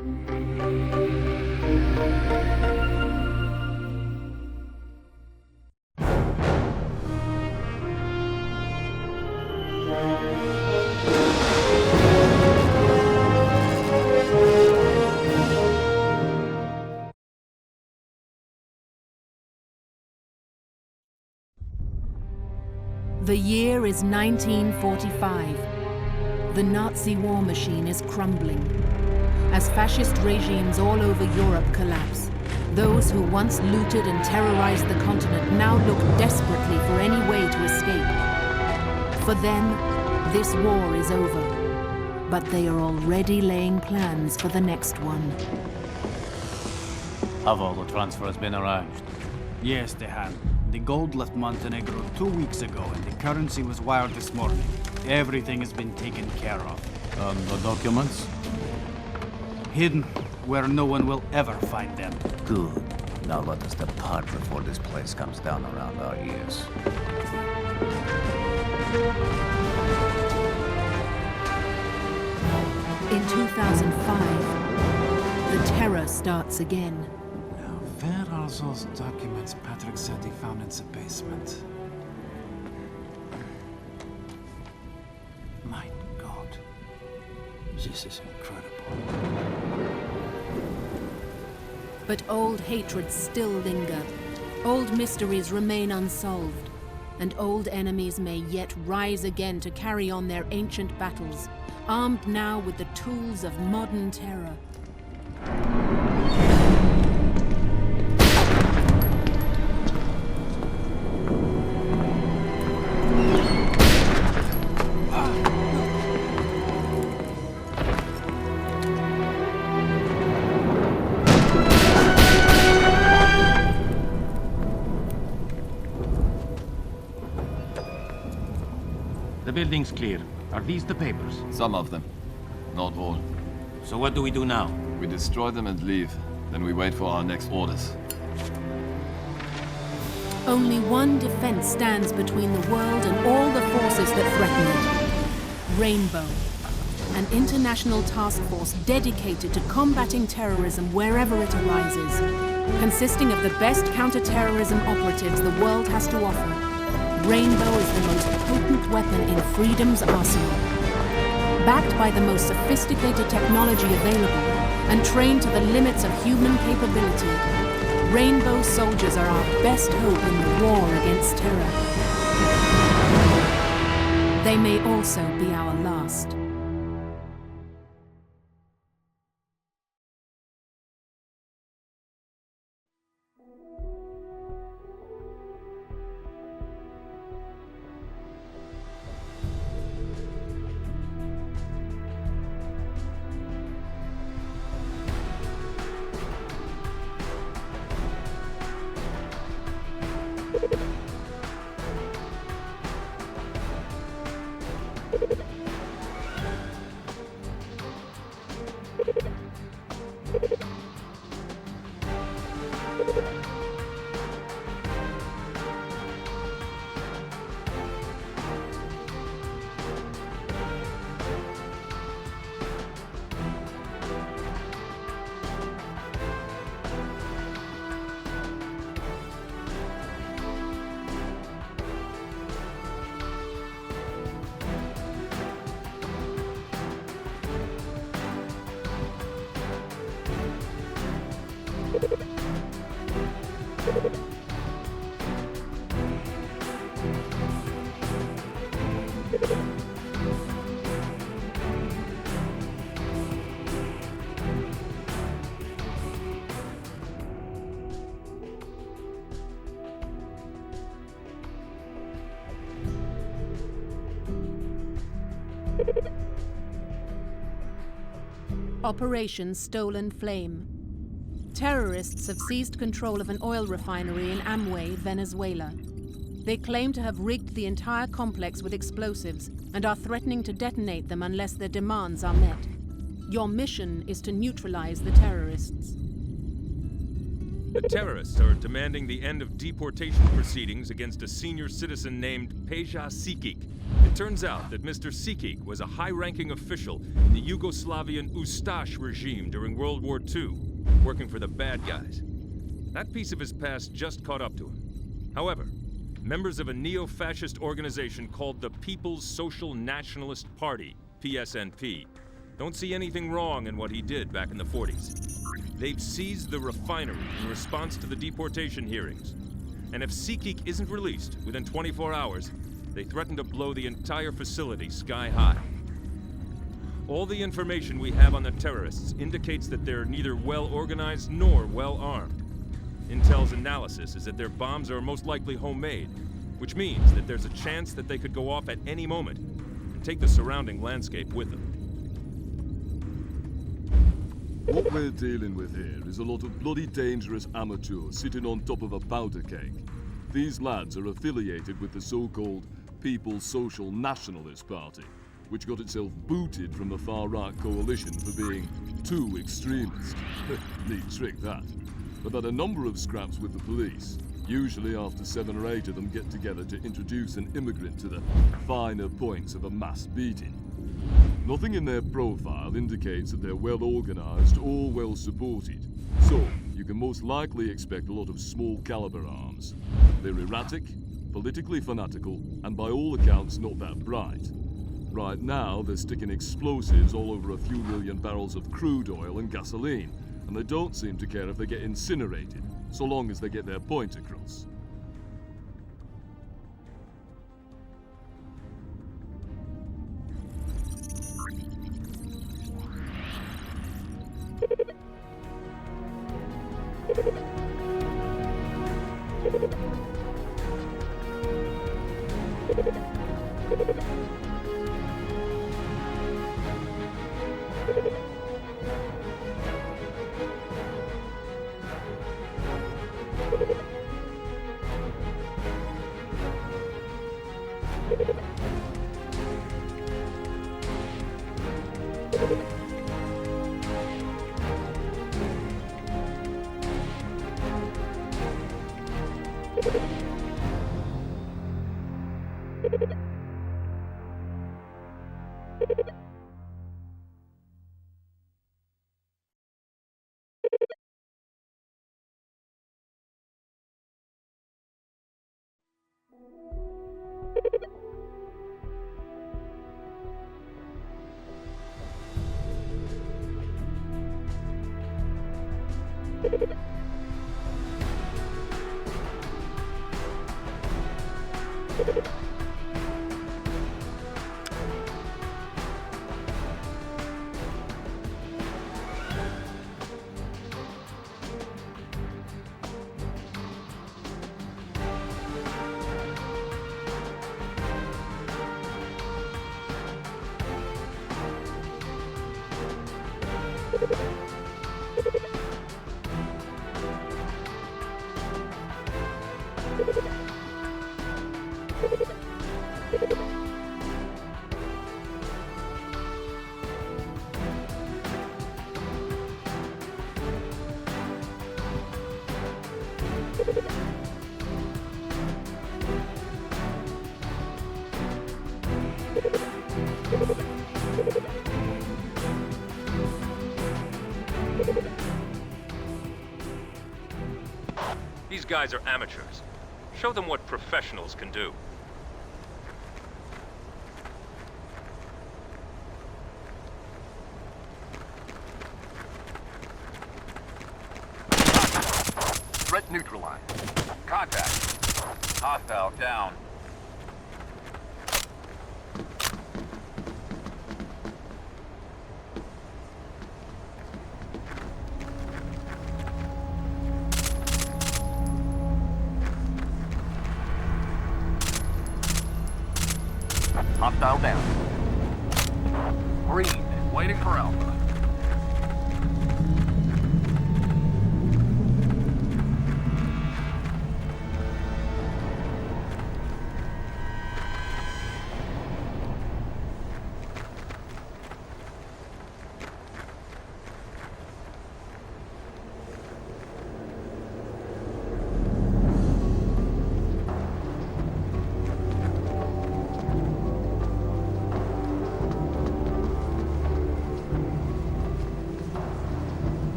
The year is 1945. The Nazi war machine is crumbling. As fascist regimes all over Europe collapse, those who once looted and terrorized the continent now look desperately for any way to escape. For them, this war is over, but they are already laying plans for the next one. Have all the transfers been arranged? Yes, they have. The gold left Montenegro 2 weeks ago and the currency was wired this morning. Everything has been taken care of. The documents? Hidden, where no one will ever find them. Good. Now let us depart before this place comes down around our ears. In 2005, the terror starts again. Where are those documents Patrick said he found in the basement? My God. This is incredible. But old hatreds still linger. Old mysteries remain unsolved. And old enemies may yet rise again to carry on their ancient battles, armed now with the tools of modern terror. The building's clear. Are these the papers? Some of them. Not all. So what do we do now? We destroy them and leave. Then we wait for our next orders. Only one defense stands between the world and all the forces that threaten it. Rainbow. An international task force dedicated to combating terrorism wherever it arises. Consisting of the best counter-terrorism operatives the world has to offer. Rainbow is the most potent weapon in freedom's arsenal. Backed by the most sophisticated technology available and trained to the limits of human capability, Rainbow soldiers are our best hope in the war against terror. They may also be our last. Operation Stolen Flame. Terrorists have seized control of an oil refinery in Amway, Venezuela. They claim to have rigged the entire complex with explosives and are threatening to detonate them unless their demands are met. Your mission is to neutralize the terrorists. The terrorists are demanding the end of deportation proceedings against a senior citizen named Peja Sikik. It turns out that Mr. Sikik was a high-ranking official in the Yugoslavian Ustash regime during World War II, working for the bad guys. That piece of his past just caught up to him. However, members of a neo-fascist organization called the People's Social Nationalist Party, PSNP, don't see anything wrong in what he did back in the 40s. They've seized the refinery in response to the deportation hearings. And if Sikik isn't released within 24 hours, they threaten to blow the entire facility sky high. All the information we have on the terrorists indicates that they're neither well organized nor well armed. Intel's analysis is that their bombs are most likely homemade, which means that there's a chance that they could go off at any moment and take the surrounding landscape with them. What we're dealing with here is a lot of bloody dangerous amateurs sitting on top of a powder keg. These lads are affiliated with the so-called People's Social Nationalist Party, which got itself booted from the far-right coalition for being too extremist. Neat trick, that. I've had a number of scraps with the police. Usually after 7 or 8 of them get together to introduce an immigrant to the finer points of a mass beating. Nothing in their profile indicates that they're well organized or well supported, so you can most likely expect a lot of small caliber arms. They're erratic, politically fanatical, and by all accounts not that bright. Right now they're sticking explosives all over a few million barrels of crude oil and gasoline, and they don't seem to care if they get incinerated, so long as they get their point across. These guys are amateurs. Show them what professionals can do. Threat neutralized. Contact. Hostile down. Hostile down. Green, waiting for Alpha.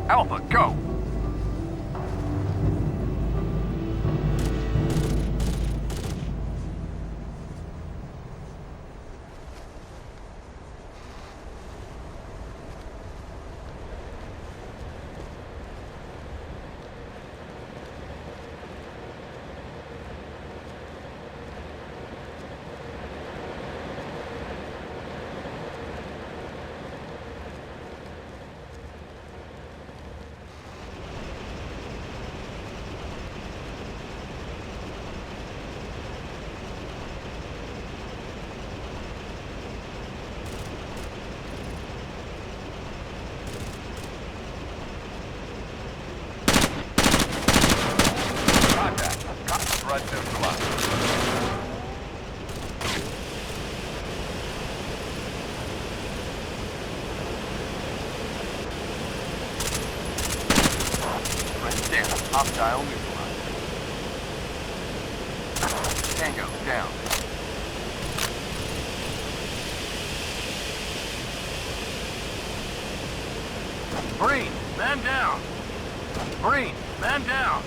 Alpha, go! Hostile neutralized. Tango down. Green, man down. Green, man down.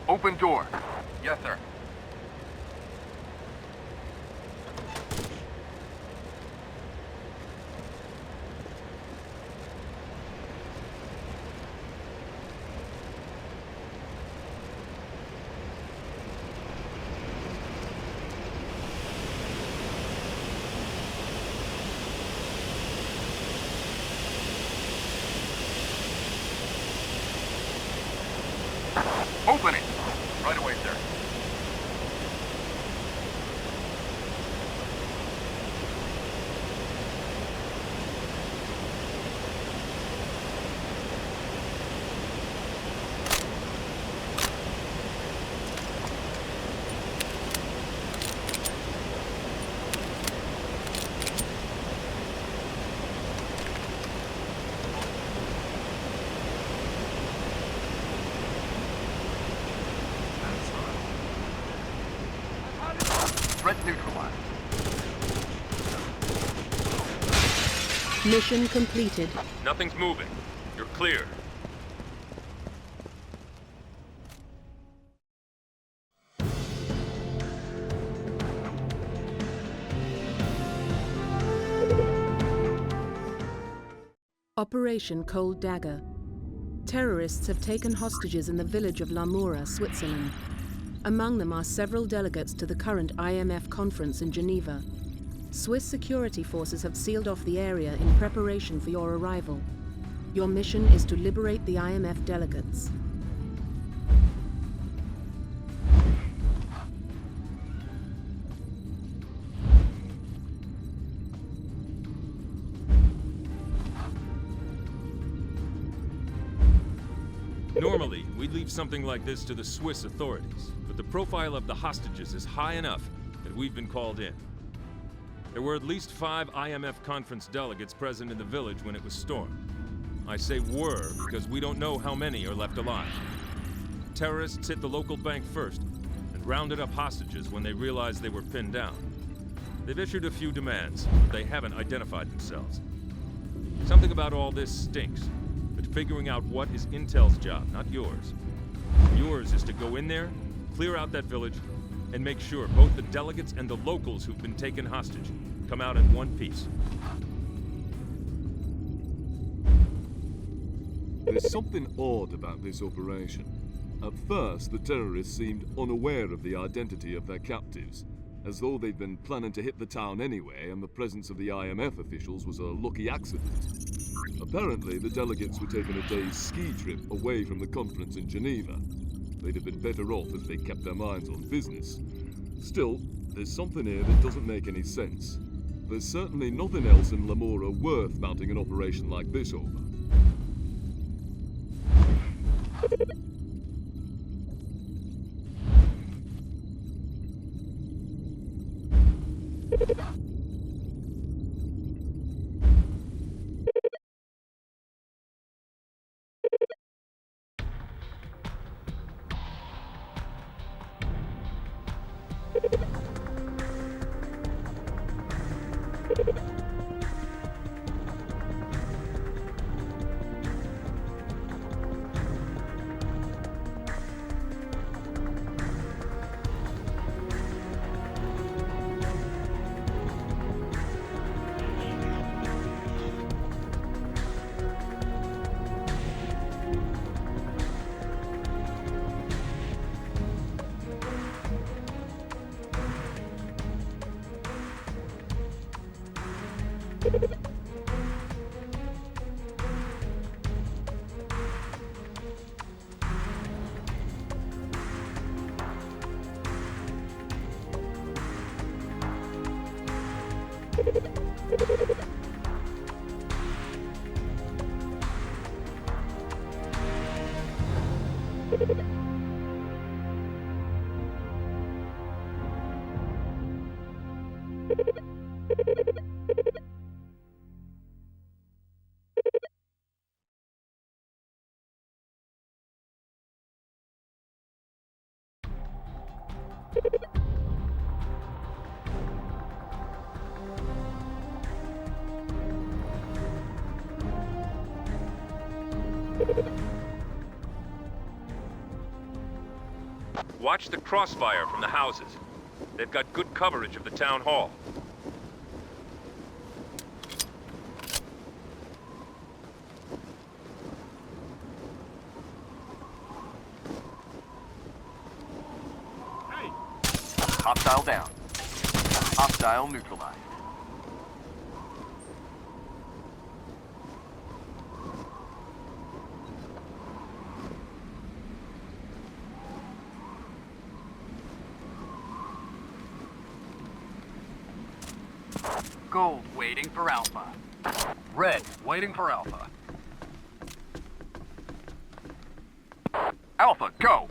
Open door. Yes, sir. Open it. Right away, sir. Threat neutralized. Mission completed. Nothing's moving. You're clear. Operation Cold Dagger. Terrorists have taken hostages in the village of Lamoura, Switzerland. Among them are several delegates to the current IMF conference in Geneva. Swiss security forces have sealed off the area in preparation for your arrival. Your mission is to liberate the IMF delegates. Normally, we'd leave something like this to the Swiss authorities, but the profile of the hostages is high enough that we've been called in. There were at least 5 IMF conference delegates present in the village when it was stormed. I say were because we don't know how many are left alive. Terrorists hit the local bank first and rounded up hostages when they realized they were pinned down. They've issued a few demands, but they haven't identified themselves. Something about all this stinks. Figuring out what is Intel's job, not yours. Yours is to go in there, clear out that village, and make sure both the delegates and the locals who've been taken hostage come out in one piece. There's something odd about this operation. At first, the terrorists seemed unaware of the identity of their captives, as though they'd been planning to hit the town anyway, and the presence of the IMF officials was a lucky accident. Apparently, the delegates were taking a day's ski trip away from the conference in Geneva. They'd have been better off if they kept their minds on business. Still, there's something here that doesn't make any sense. There's certainly nothing else in Lamora worth mounting an operation like this over. Watch the crossfire from the houses. They've got good coverage of the town hall. Hostile down. Hostile neutralized. Gold waiting for Alpha. Red waiting for Alpha. Alpha, go!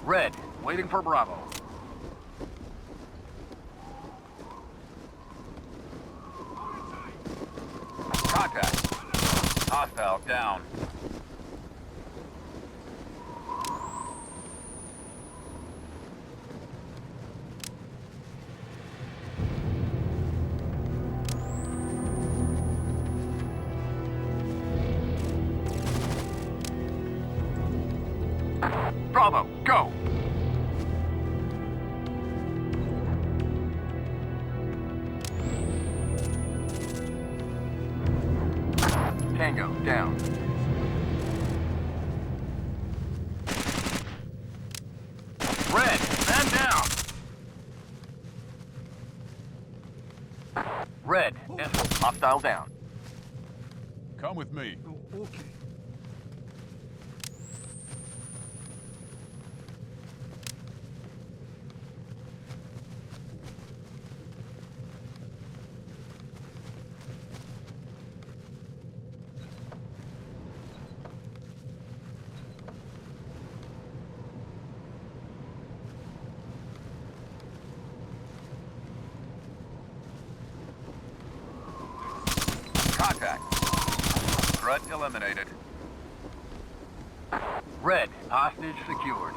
Red waiting for Bravo. Contact. Hostile down. Bravo, go! Tango, down. Red, man down! Red, hostile down. Come with me. Okay. Contact. Threat eliminated. Red, hostage secured.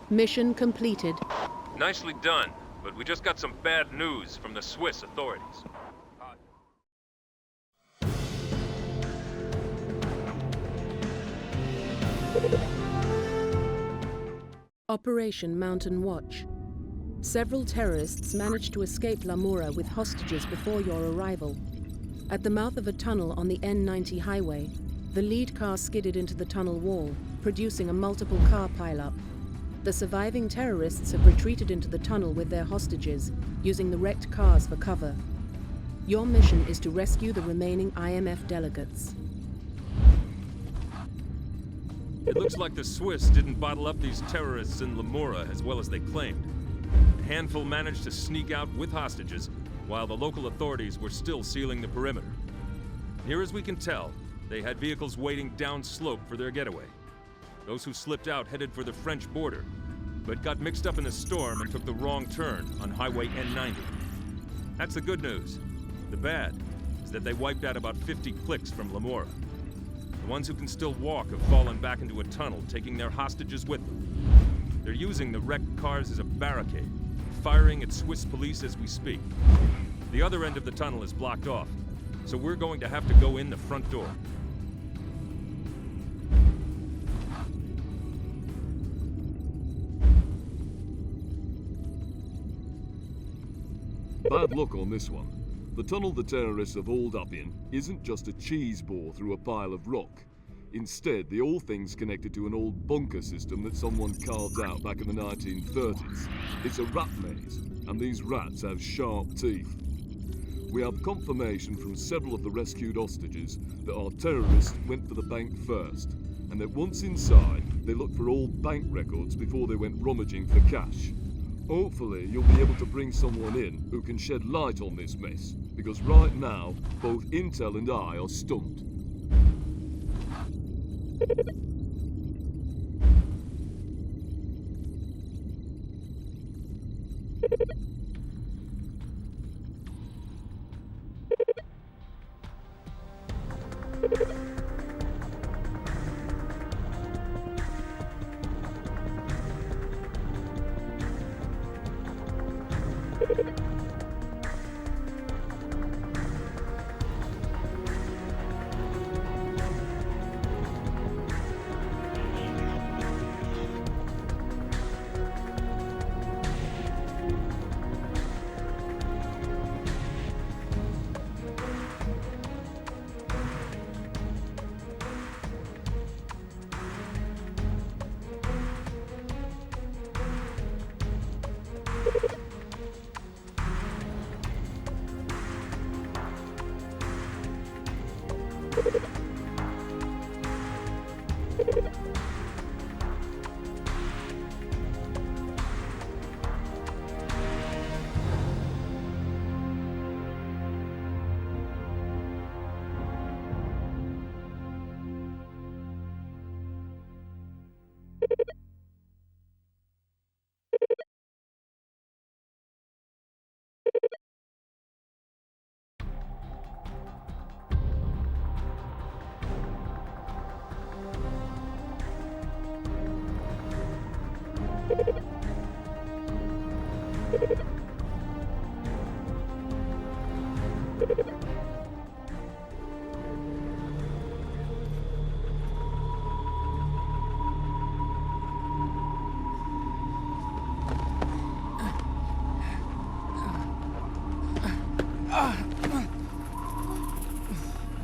Mission completed. Nicely done, but we just got some bad news from the Swiss authorities. Operation Mountain Watch. Several terrorists managed to escape Lamura with hostages before your arrival. At the mouth of a tunnel on the N90 highway, the lead car skidded into the tunnel wall, producing a multiple car pileup. The surviving terrorists have retreated into the tunnel with their hostages, using the wrecked cars for cover. Your mission is to rescue the remaining IMF delegates. It looks like the Swiss didn't bottle up these terrorists in Lamura as well as they claimed. A handful managed to sneak out with hostages, while the local authorities were still sealing the perimeter. Near as we can tell, they had vehicles waiting downslope for their getaway. Those who slipped out headed for the French border, but got mixed up in the storm and took the wrong turn on Highway N90. That's the good news. The bad is that they wiped out about 50 clicks from Lamora. The ones who can still walk have fallen back into a tunnel, taking their hostages with them. They're using the wrecked cars as a barricade, firing at Swiss police as we speak. The other end of the tunnel is blocked off, so we're going to have to go in the front door. Bad luck on this one. The tunnel the terrorists have hauled up in isn't just a cheese bore through a pile of rock. Instead, the whole thing's connected to an old bunker system that someone carved out back in the 1930s. It's a rat maze, and these rats have sharp teeth. We have confirmation from several of the rescued hostages that our terrorists went for the bank first, and that once inside, they looked for old bank records before they went rummaging for cash. Hopefully, you'll be able to bring someone in who can shed light on this mess, because right now, both Intel and I are stumped.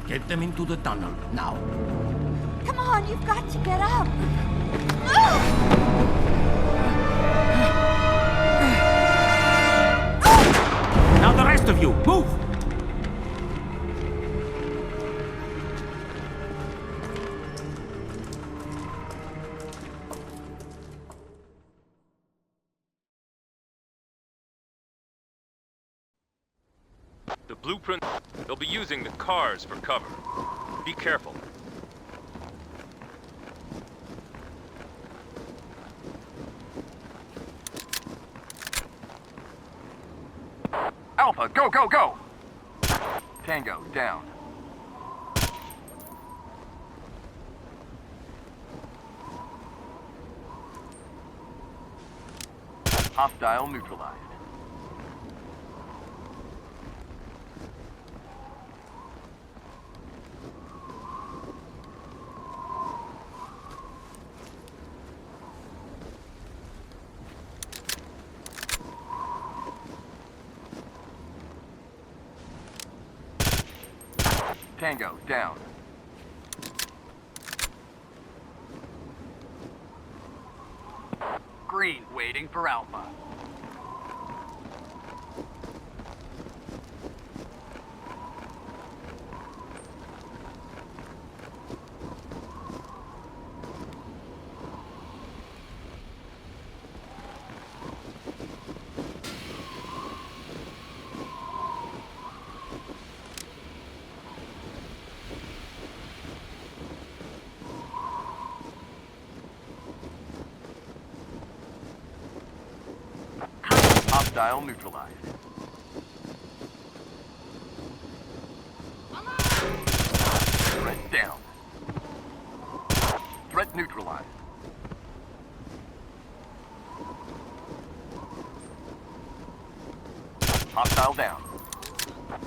Get them into the tunnel, now. Come on, you've got to get up. Now the rest of you, move! The blueprint, they'll be using the cars for cover. Be careful. Alpha, go, go, go! Tango, down. Hostile neutralized. Tango, down. Green, waiting for Alpha. Hostile neutralized. Threat down. Threat neutralized. Hostile down.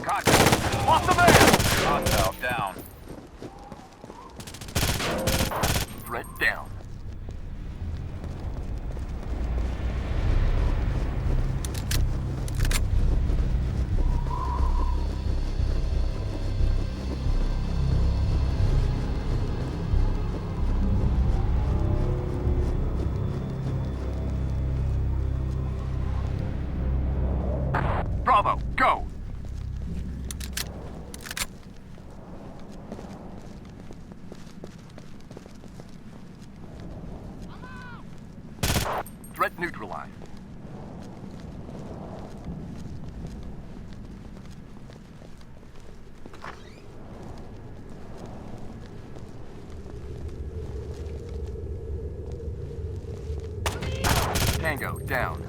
Contact. Off the man! Hostile down. Threat down. Bravo, go! Threat neutralized. Tango, down.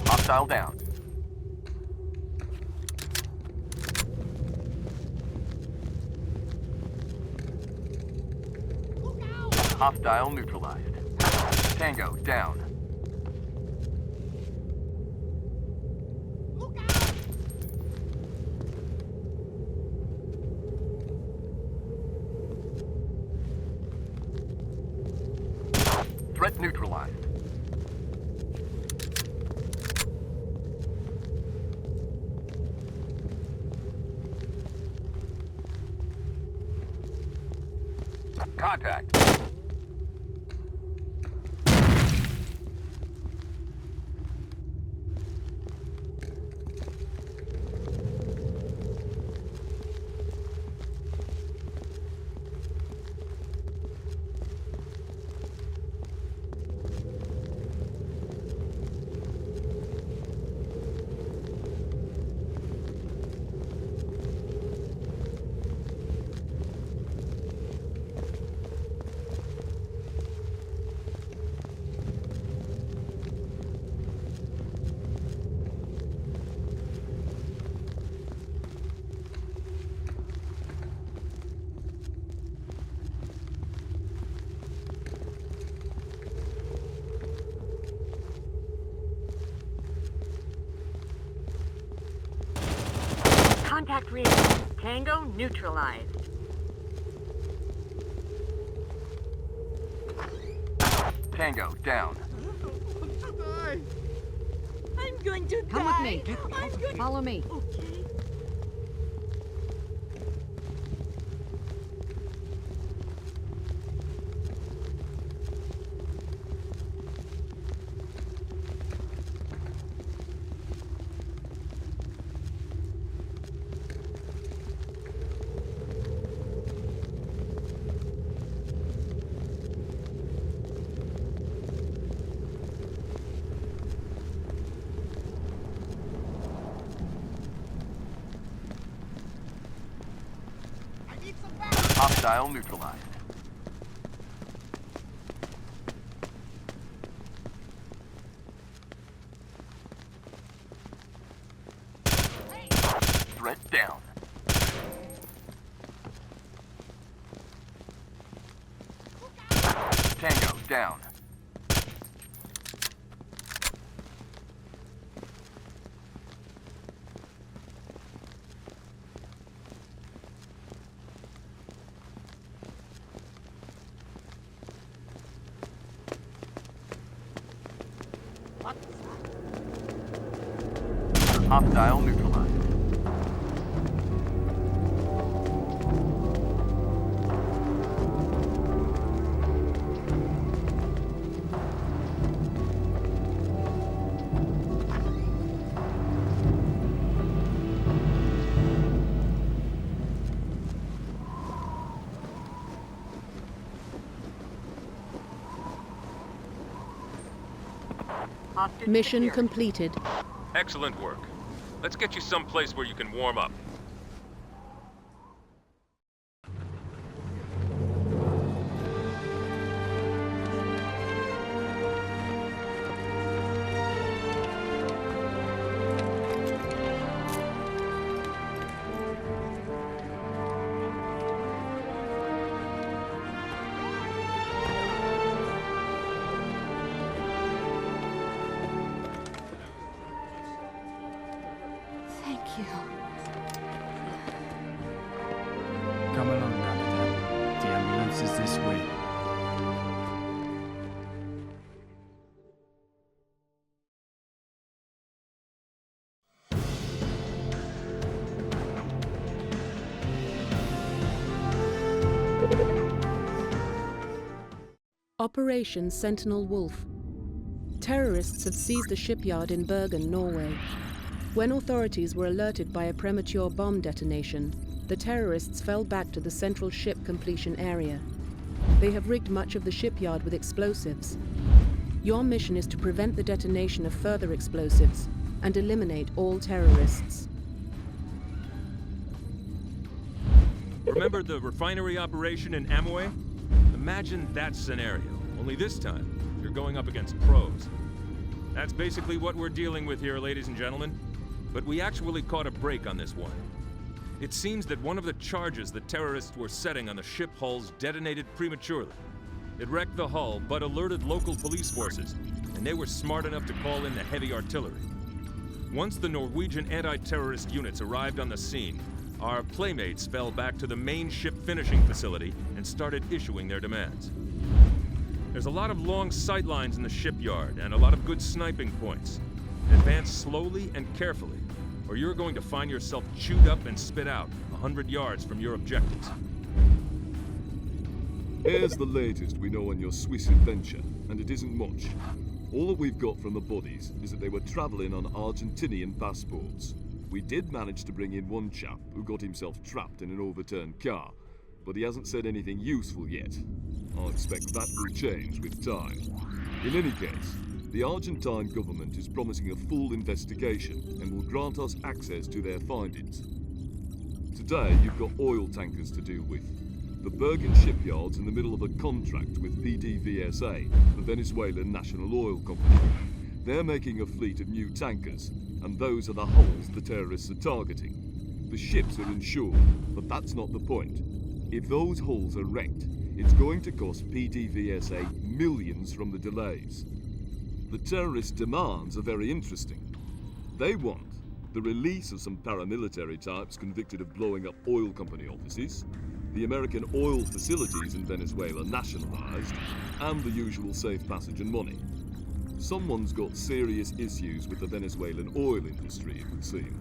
Hostile down. Hostile neutralized. Tango down. Threat neutralized. Contact. Contact read. Tango neutralized. Tango down. I'm going to die. Come with me. I'm going Follow me. Okay. Hostile neutralized. Threat down. Tango down. Hostile neutralized. Mission completed. Excellent work. Let's get you someplace where you can warm up. Come along, Canada. The ambulance is this way. Operation Sentinel Wolf. Terrorists have seized a shipyard in Bergen, Norway. When authorities were alerted by a premature bomb detonation, the terrorists fell back to the central ship completion area. They have rigged much of the shipyard with explosives. Your mission is to prevent the detonation of further explosives and eliminate all terrorists. Remember the refinery operation in Amway? Imagine that scenario, only this time, you're going up against pros. That's basically what we're dealing with here, ladies and gentlemen. But we actually caught a break on this one. It seems that one of the charges the terrorists were setting on the ship hulls detonated prematurely. It wrecked the hull, but alerted local police forces, and they were smart enough to call in the heavy artillery. Once the Norwegian anti-terrorist units arrived on the scene, our playmates fell back to the main ship finishing facility and started issuing their demands. There's a lot of long sight lines in the shipyard and a lot of good sniping points. Advance slowly and carefully, or you're going to find yourself chewed up and spit out 100 yards from your objectives. Here's the latest we know on your Swiss adventure, and it isn't much. All that we've got from the bodies is that they were travelling on Argentinian passports. We did manage to bring in one chap who got himself trapped in an overturned car, but he hasn't said anything useful yet. I expect that will change with time. In any case, the Argentine government is promising a full investigation and will grant us access to their findings. Today, you've got oil tankers to deal with. The Bergen shipyard's in the middle of a contract with PDVSA, the Venezuelan National Oil Company. They're making a fleet of new tankers, and those are the hulls the terrorists are targeting. The ships are insured, but that's not the point. If those hulls are wrecked, it's going to cost PDVSA millions from the delays. The terrorist demands are very interesting. They want the release of some paramilitary types convicted of blowing up oil company offices, the American oil facilities in Venezuela nationalized, and the usual safe passage and money. Someone's got serious issues with the Venezuelan oil industry, it would seem.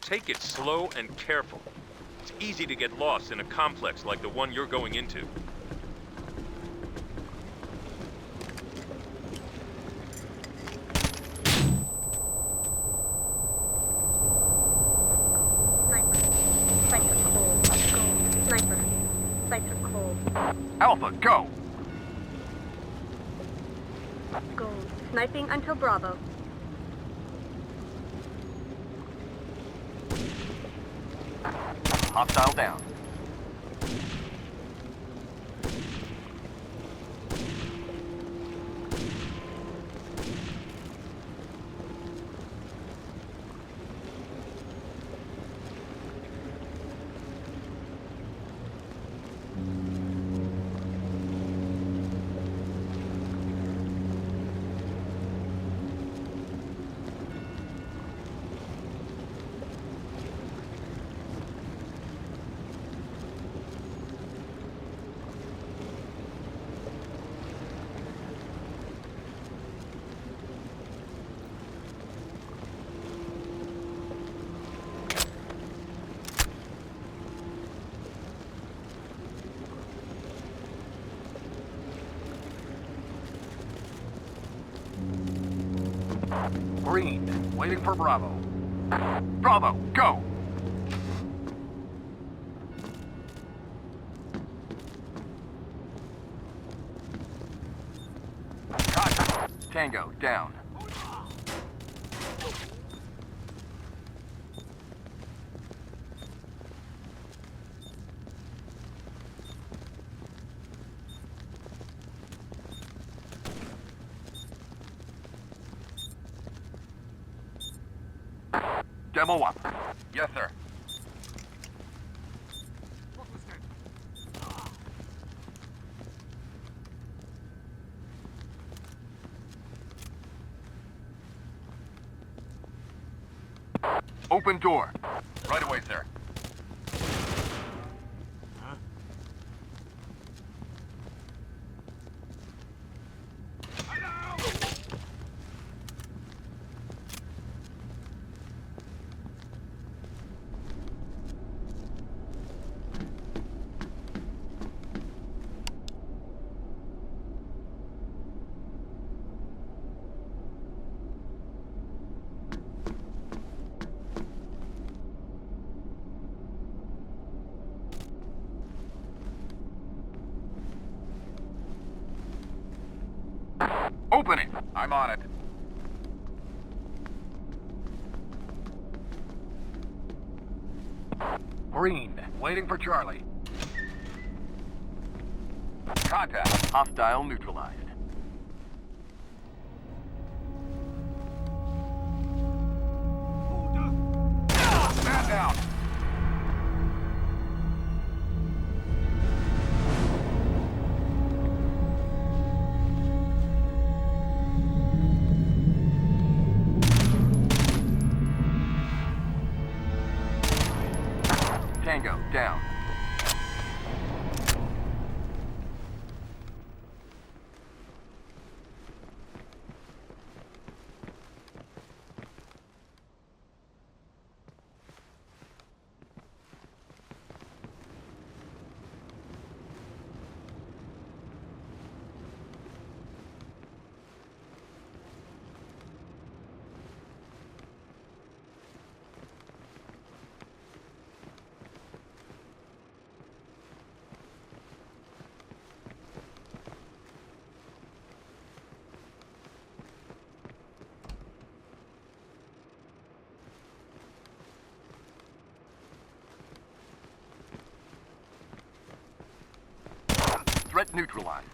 Take it slow and careful. It's easy to get lost in a complex like the one you're going into. Alpha, go! Gold. Sniping until Bravo. Hostile down. Green, waiting for Bravo. Bravo, go! Contact. Tango, down. Demo up. Yes, sir. Open door. Right away, sir. Open it! I'm on it. Green, waiting for Charlie. Contact. Hostile neutralized. Stand down. Tango, down. Threat neutralized.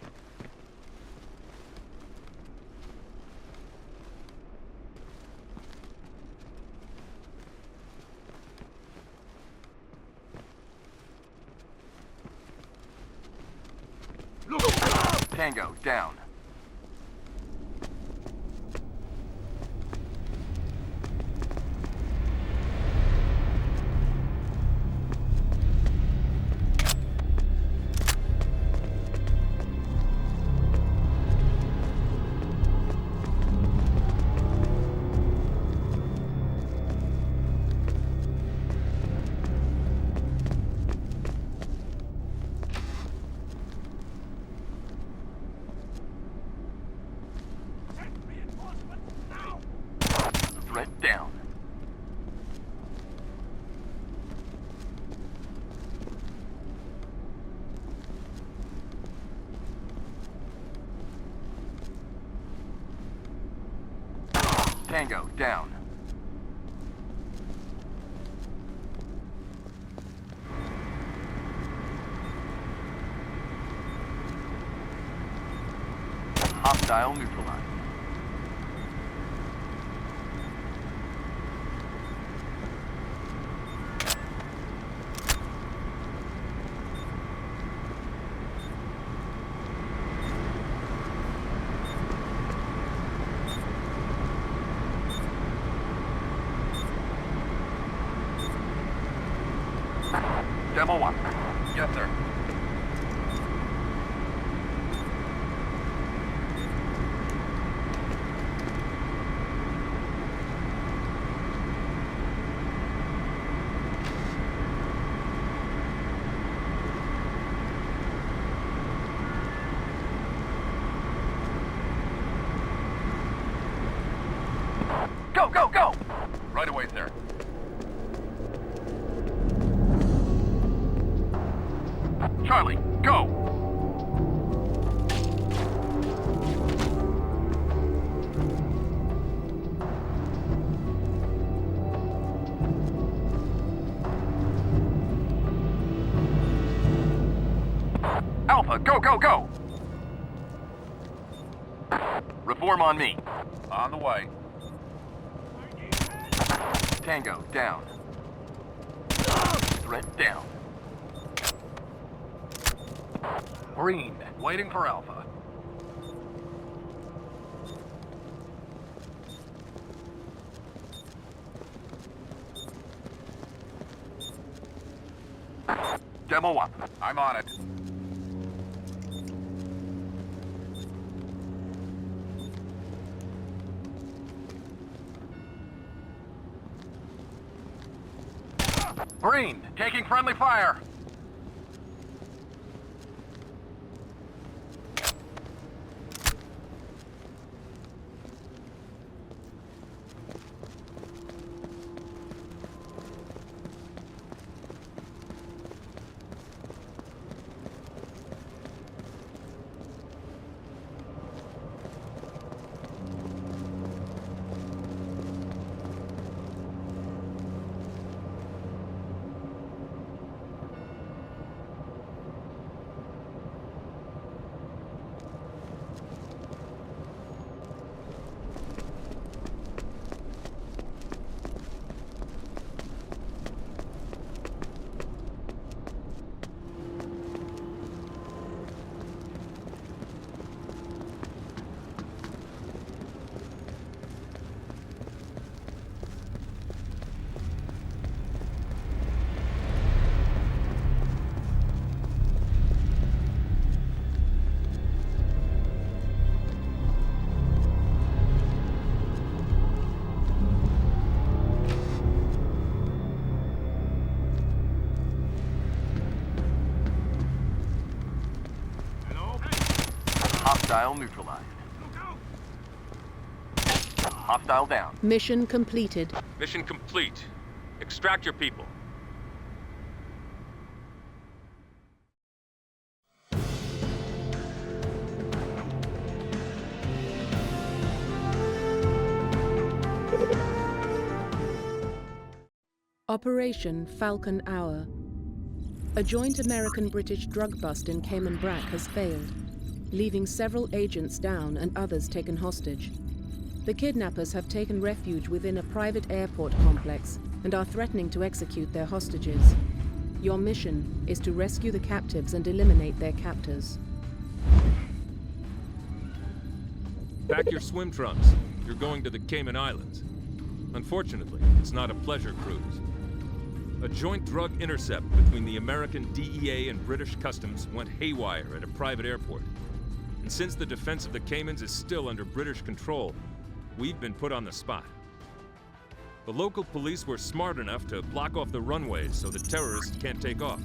Tango, down. Tango, down. Hostile neutralized. Demo 1. Yes, sir. Go, go, go! Right away, sir. Charlie, go! Alpha, go, go, go! Reform on me. On the way. Tango, down. Threat down. Green, waiting for Alpha. Demo 1, I'm on it. Green, taking friendly fire. Hostile neutralized. Hostile down. Mission completed. Mission complete. Extract your people. Operation Falcon Hour. A joint American-British drug bust in Cayman Brac has failed, leaving several agents down and others taken hostage. The kidnappers have taken refuge within a private airport complex and are threatening to execute their hostages. Your mission is to rescue the captives and eliminate their captors. Pack your swim trunks. You're going to the Cayman Islands. Unfortunately, it's not a pleasure cruise. A joint drug intercept between the American DEA and British Customs went haywire at a private airport. And since the defense of the Caymans is still under British control, we've been put on the spot. The local police were smart enough to block off the runways so the terrorists can't take off.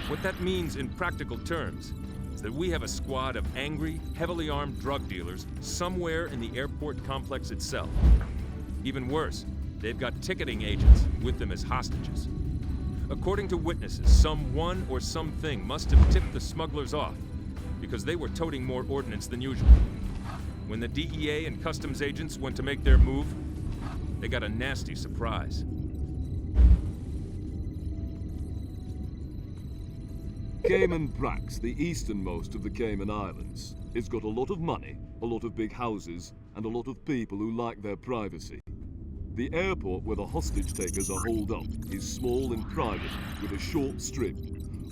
What that means in practical terms is that we have a squad of angry, heavily armed drug dealers somewhere in the airport complex itself. Even worse, they've got ticketing agents with them as hostages. According to witnesses, someone or something must have tipped the smugglers off because they were toting more ordnance than usual. When the DEA and customs agents went to make their move, they got a nasty surprise. Cayman Brack's the easternmost of the Cayman Islands. It's got a lot of money, a lot of big houses, and a lot of people who like their privacy. The airport where the hostage takers are holed up is small and private, with a short strip.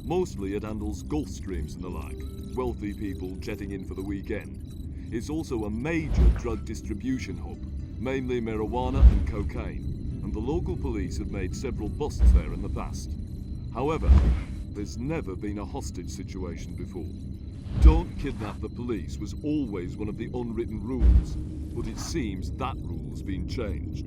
Mostly it handles Gulf Streams and the like, wealthy people jetting in for the weekend. It's also a major drug distribution hub, mainly marijuana and cocaine, and the local police have made several busts there in the past. However, there's never been a hostage situation before. Don't kidnap the police was always one of the unwritten rules, but it seems that rule's been changed.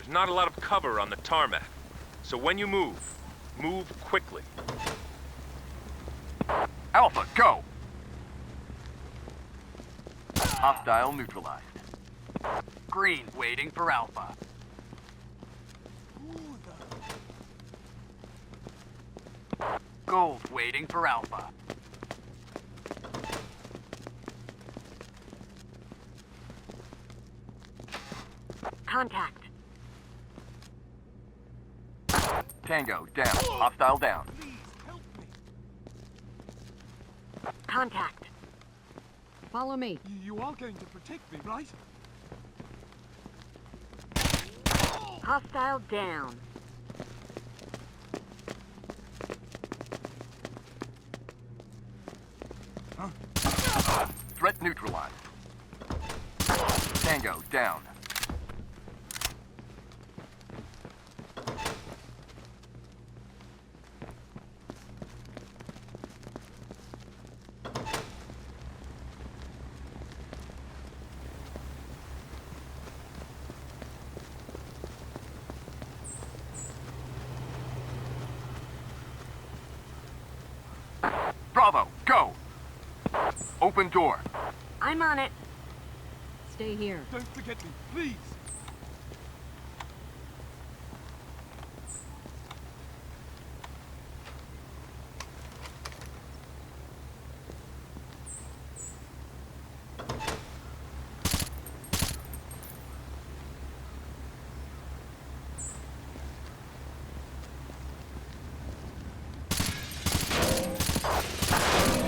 Not a lot of cover on the tarmac, so when you move quickly. Alpha, go! Hostile neutralized. Green, waiting for Alpha. Gold, waiting for Alpha. Contact. Tango, down. Hostile down. Contact. Follow me. You are going to protect me, right? Hostile down. Threat neutralized. Tango, down. Bravo, go! Open door. I'm on it. Stay here. Don't forget me, please.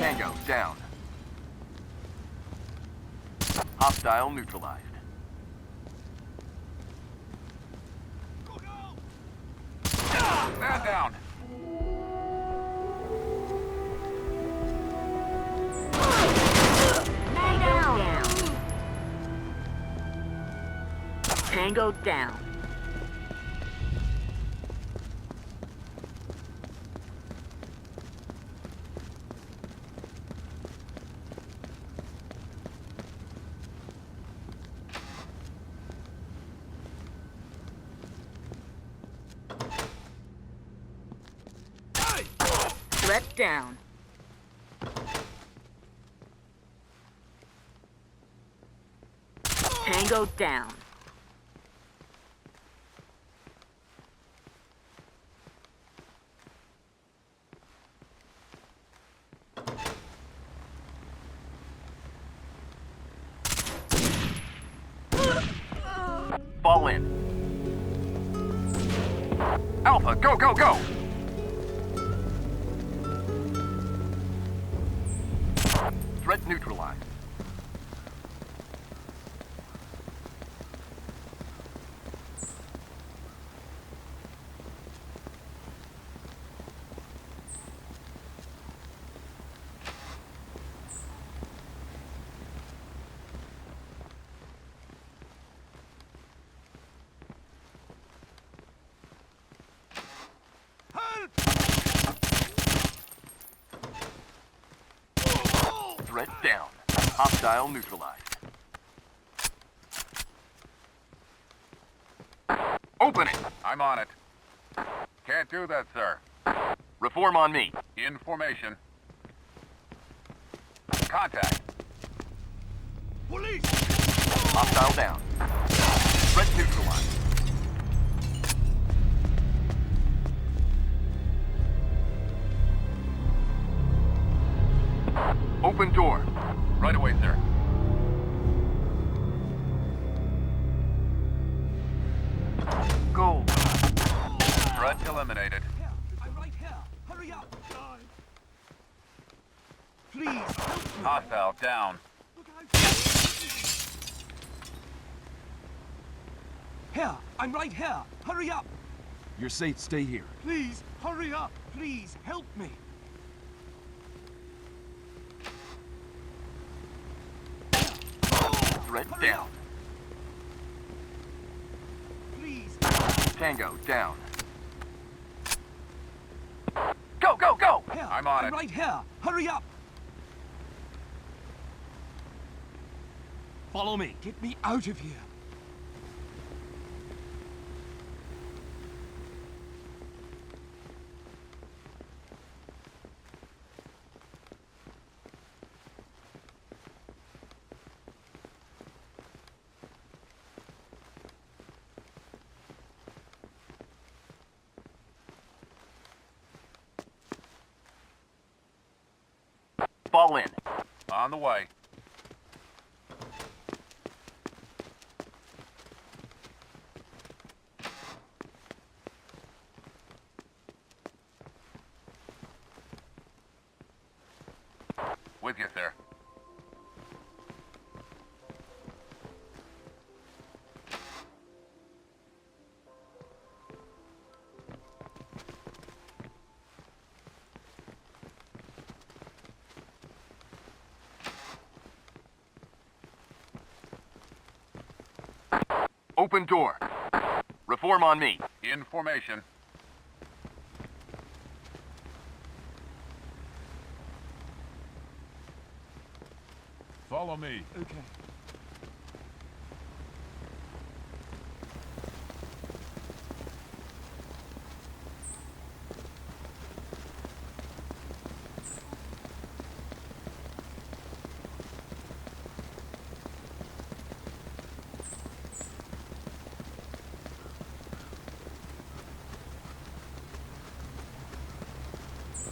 Tango, down. Hostile neutralized. Man down. Man down. Tango down. Threat down. Tango down. Fall in. Alpha, go, go, go! Threat neutralized. Threat down. Hostile neutralized. Open it. I'm on it. Can't do that, sir. Reform on me. In formation. Contact. Police! Hostile down. Threat neutralized. Open door. Right away, sir. Gold. Threat eliminated. I'm right here. Hurry up. Please, help me. Hostile down. Look out. Here. I'm right here. Hurry up. You're safe, stay here. Please, hurry up. Please, help me. Threat down. Please. Tango down. Go, go, go! Here. I'm on it. Right here. Hurry up. Follow me. Get me out of here. Fall in. On the way. with you, sir. Open door. Reform on me. In formation. Follow me. Okay.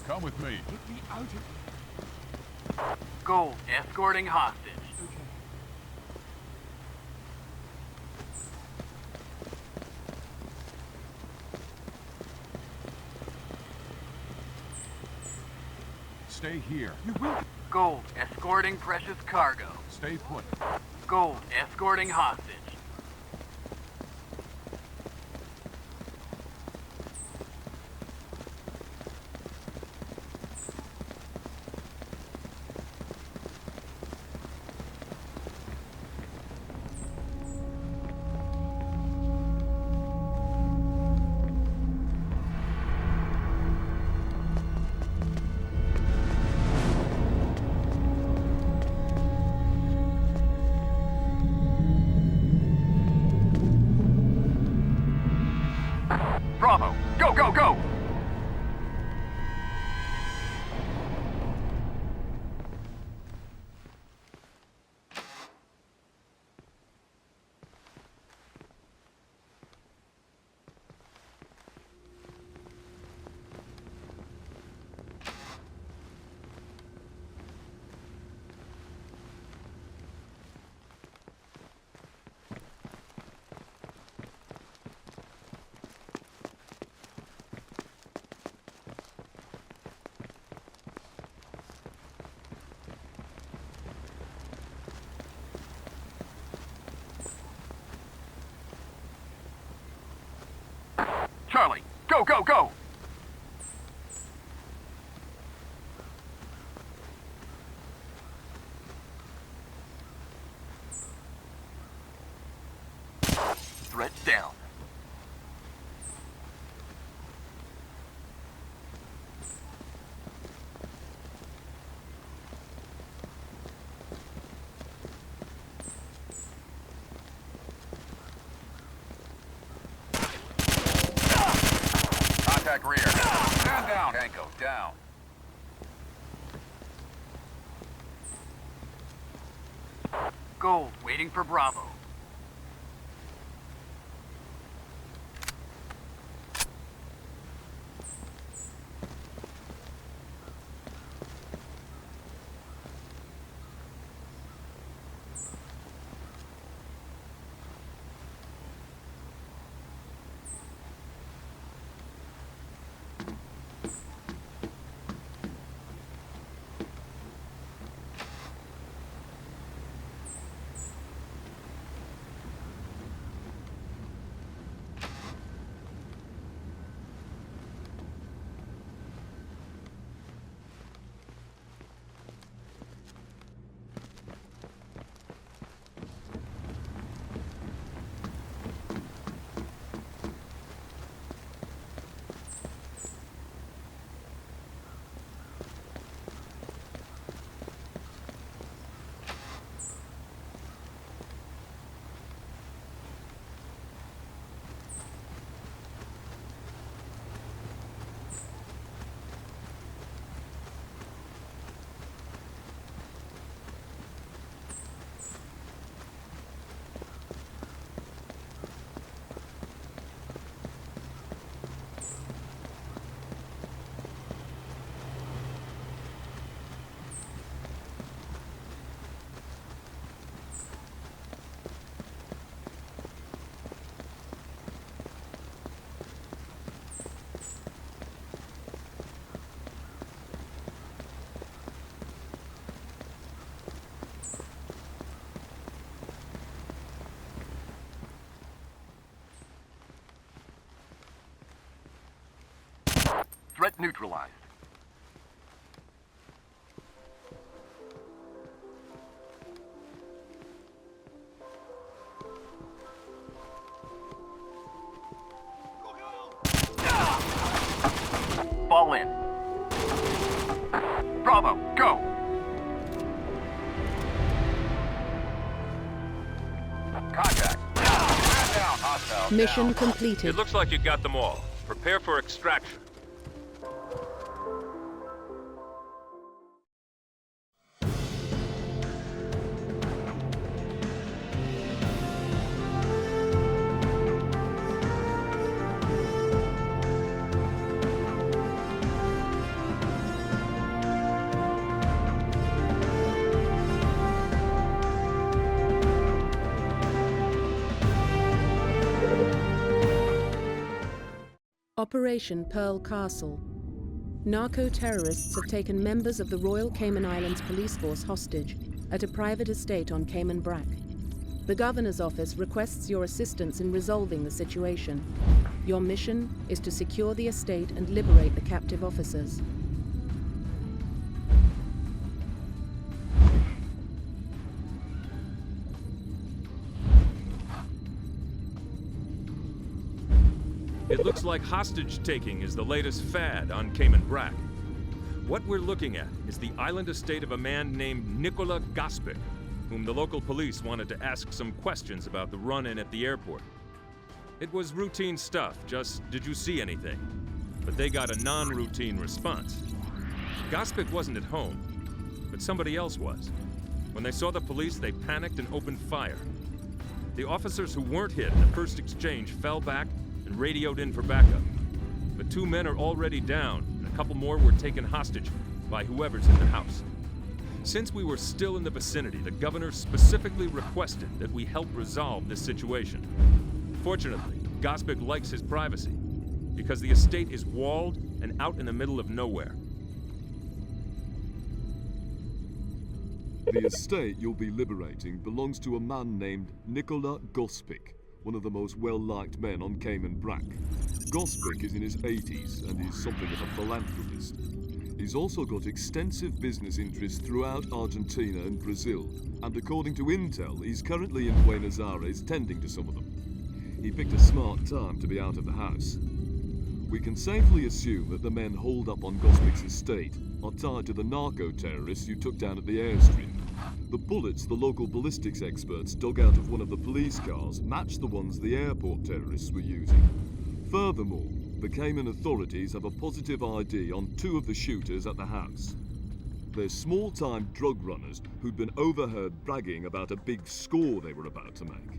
Come with me. Get me out of here. Gold, escorting hostage. Okay. Stay here. You will. Gold, escorting precious cargo. Stay put. Gold, escorting hostage. Bravo! Go, go, go! Charlie, go, go, go! Threat down. Contact rear. Stand down. Tango down. Gold, waiting for Bravo. Threat neutralized. Fall in. Bravo, go! Contact. Man down, hostile. Mission down. completed. It looks like you got them all. Prepare for extraction. Operation Pearl Castle. Narco-terrorists have taken members of the Royal Cayman Islands police force hostage at a private estate on Cayman Brac. The Governor's office requests your assistance in resolving the situation. Your mission is to secure the estate and liberate the captive officers. It looks like hostage-taking is the latest fad on Cayman Brac. What we're looking at is the island estate of a man named Nikola Gospic, whom the local police wanted to ask some questions about the run-in at the airport. It was routine stuff, just, did you see anything? But they got a non-routine response. Gospic wasn't at home, but somebody else was. When they saw the police, they panicked and opened fire. The officers who weren't hit in the first exchange fell back and radioed in for backup. But 2 men are already down, and a couple more were taken hostage by whoever's in the house. Since we were still in the vicinity, the governor specifically requested that we help resolve this situation. Fortunately, Gospic likes his privacy, because the estate is walled and out in the middle of nowhere. The estate you'll be liberating belongs to a man named Nikola Gospic, one of the most well-liked men on Cayman Brac. Gospic is in his 80s and is something of a philanthropist. He's also got extensive business interests throughout Argentina and Brazil, and according to intel, he's currently in Buenos Aires tending to some of them. He picked a smart time to be out of the house. We can safely assume that the men holed up on Gospic's estate are tied to the narco-terrorists you took down at the airstrip. The bullets the local ballistics experts dug out of one of the police cars match the ones the airport terrorists were using. Furthermore, the Cayman authorities have a positive ID on 2 of the shooters at the house. They're small-time drug runners who'd been overheard bragging about a big score they were about to make.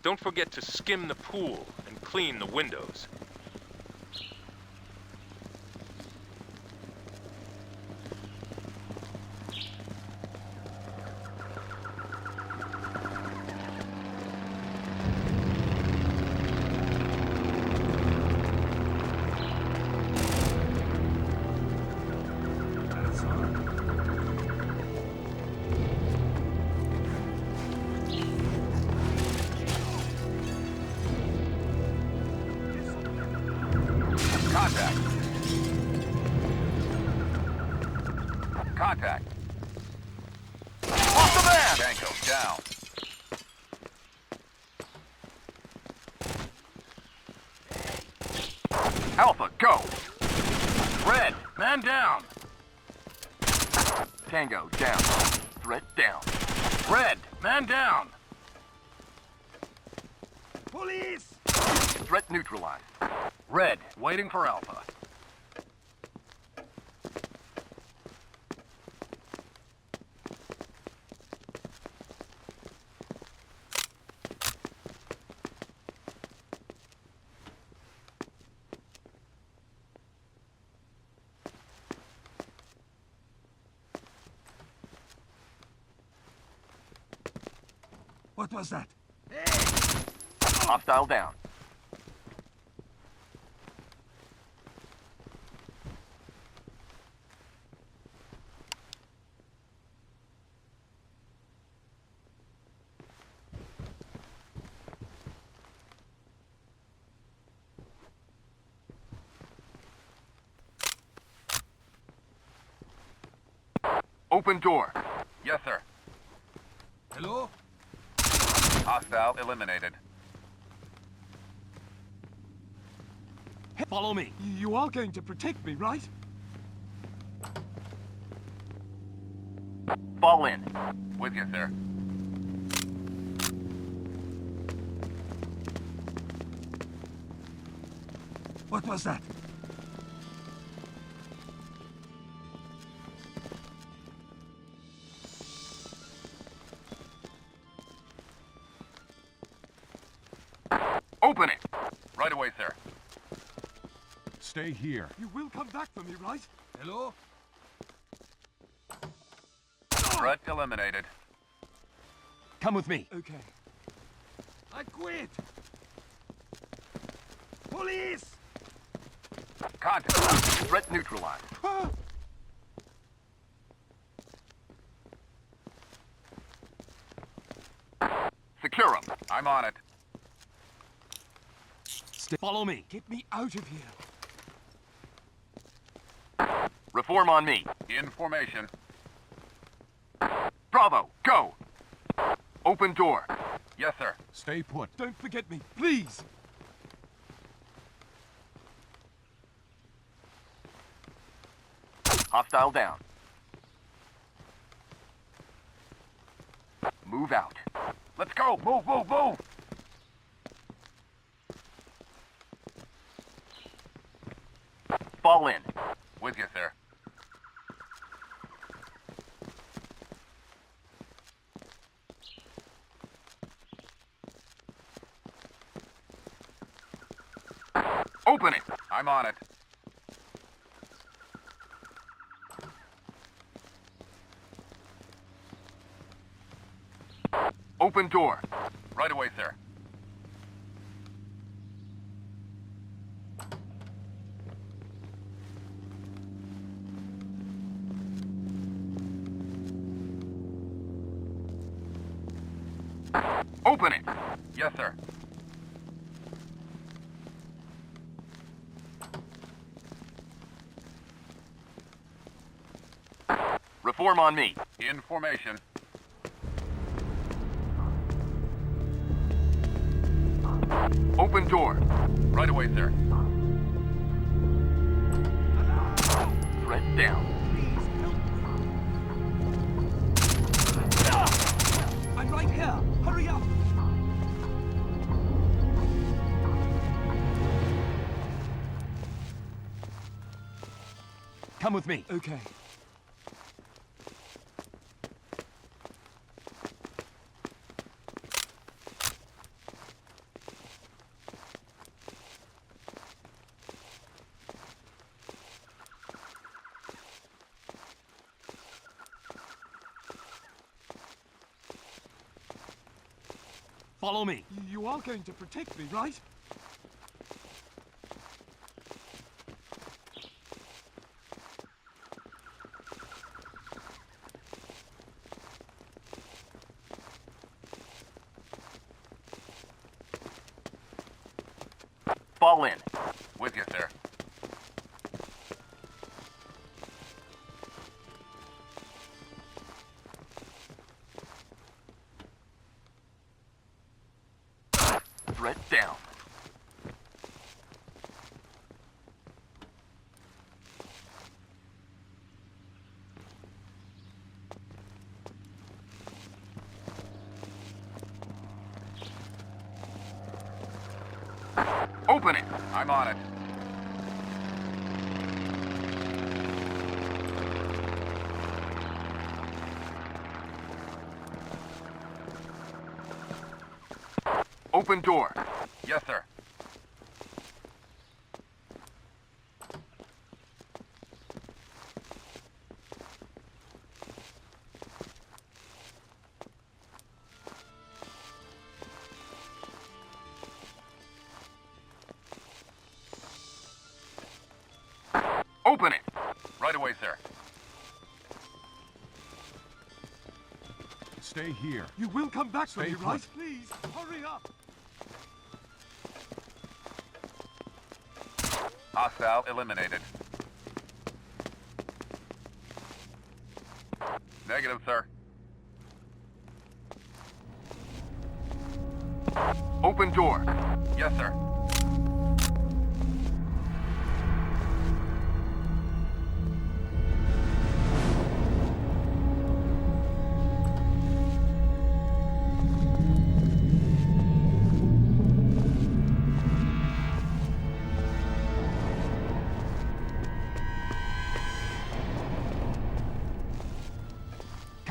Don't forget to skim the pool and clean the windows. Contact. Contact. Off the man! Tango down. Alpha, go! Red, man down. Tango down. Threat down. Red, man down. Police! Threat neutralized. Red, waiting for Alpha. What was that? Hostile down. Open door. Yes, sir. Hello? Hostile eliminated. Follow me. You are going to protect me, right? Fall in. With you, sir. What was that? Open it! Right away, sir. Stay here. You will come back for me, right? Hello? Threat eliminated. Come with me. Okay. I quit! Police! Contact. Threat neutralized. Secure him. I'm on it. Follow me. Get me out of here. Reform on me. In formation. Bravo, go! Open door. Yes, sir. Stay put. Don't forget me, please. Hostile down. Move out. Let's go! Move, move, move! Fall in. With you, sir. Open it! I'm on it. Open door. Right away, sir. Open it! Yes, sir. Reform on me. In formation. Open door. Right away, sir. Threat down. I'm right here. Hurry up. Come with me. Okay. Follow me. You are going to protect me, right? Fall in. With you, sir. Threat down. Open it. I'm on it. Open door. Yes, sir. Open it. Right away, sir. Stay here. You will come back for me, right? Please, hurry up. Hostile eliminated. Negative, sir. Open door. Yes, sir.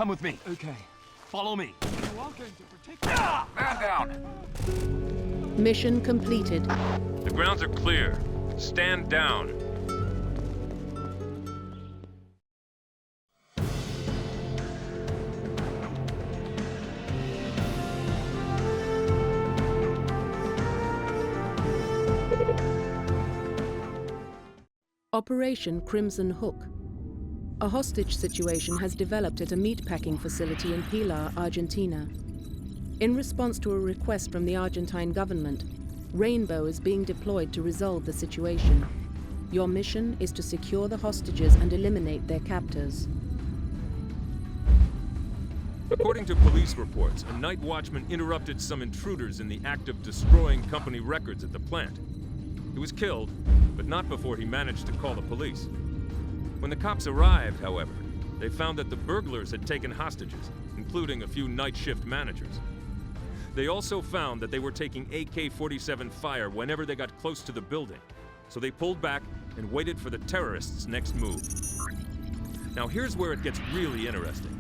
Come with me. Okay. Follow me. You are going to protect me. Man down. Mission completed. The grounds are clear. Stand down. Operation Crimson Hook. A hostage situation has developed at a meatpacking facility in Pilar, Argentina. In response to a request from the Argentine government, Rainbow is being deployed to resolve the situation. Your mission is to secure the hostages and eliminate their captors. According to police reports, a night watchman interrupted some intruders in the act of destroying company records at the plant. He was killed, but not before he managed to call the police. When the cops arrived, however, they found that the burglars had taken hostages, including a few night shift managers. They also found that they were taking AK-47 fire whenever they got close to the building, so they pulled back and waited for the terrorists' next move. Now here's where it gets really interesting.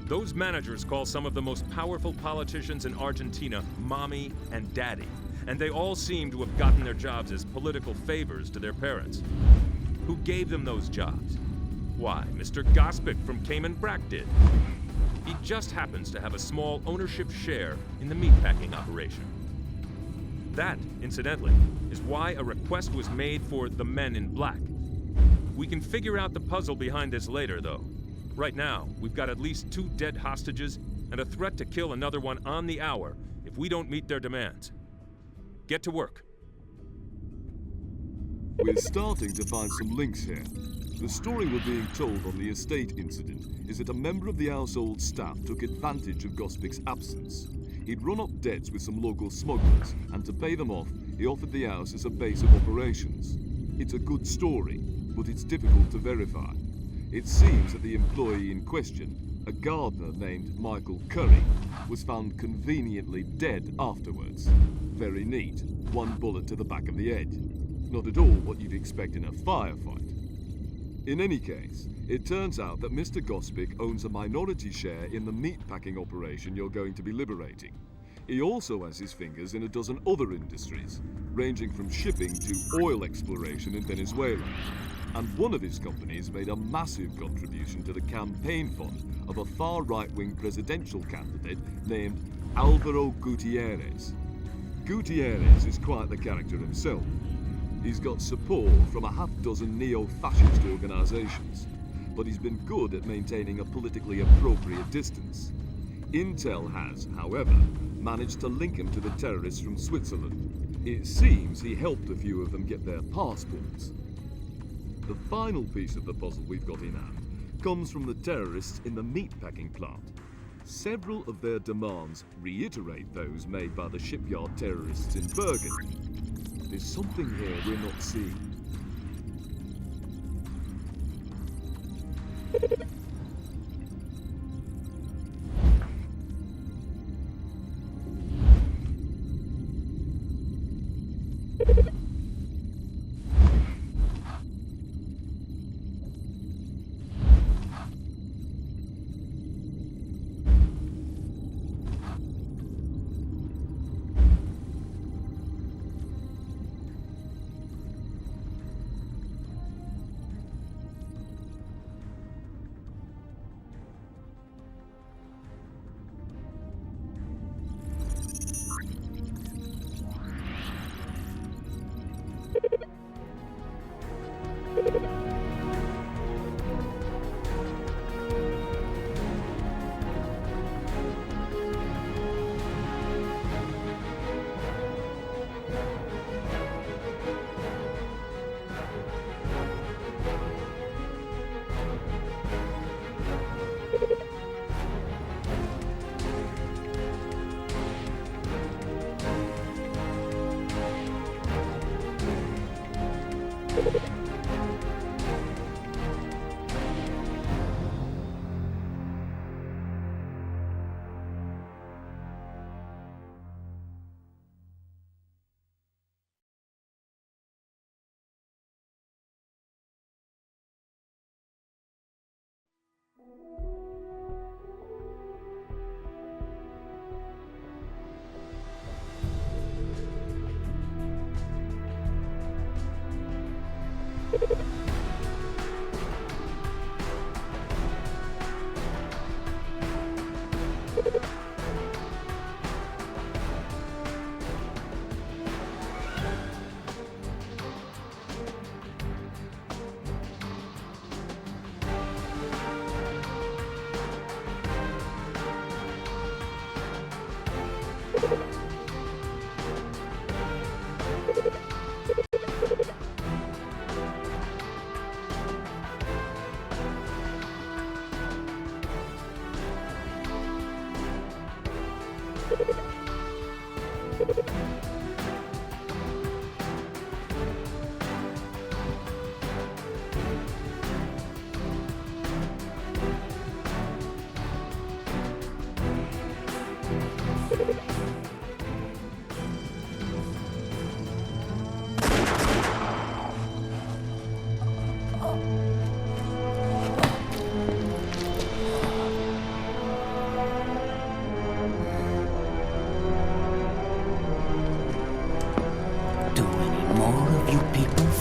Those managers call some of the most powerful politicians in Argentina Mommy and Daddy, and they all seem to have gotten their jobs as political favors to their parents. Who gave them those jobs? Why, Mr. Gospic from Cayman Brack did. He just happens to have a small ownership share in the meatpacking operation. That, incidentally, is why a request was made for the Men in Black. We can figure out the puzzle behind this later, though. Right now, we've got at least 2 dead hostages and a threat to kill another one on the hour if we don't meet their demands. Get to work. We're starting to find some links here. The story we're being told on the estate incident is that a member of the household staff took advantage of Gospik's absence. He'd run up debts with some local smugglers, and to pay them off, he offered the house as a base of operations. It's a good story, but it's difficult to verify. It seems that the employee in question, a gardener named Michael Curry, was found conveniently dead afterwards. Very neat. 1 bullet to the back of the head. Not at all what you'd expect in a firefight. In any case, it turns out that Mr. Gospik owns a minority share in the meatpacking operation you're going to be liberating. He also has his fingers in a dozen other industries, ranging from shipping to oil exploration in Venezuela. And one of his companies made a massive contribution to the campaign fund of a far right-wing presidential candidate named Alvaro Gutierrez. Gutierrez is quite the character himself. He's got support from a half-dozen neo-fascist organisations, but he's been good at maintaining a politically appropriate distance. Intel has, however, managed to link him to the terrorists from Switzerland. It seems he helped a few of them get their passports. The final piece of the puzzle we've got in hand comes from the terrorists in the meatpacking plant. Several of their demands reiterate those made by the shipyard terrorists in Bergen. There's something here we're not seeing.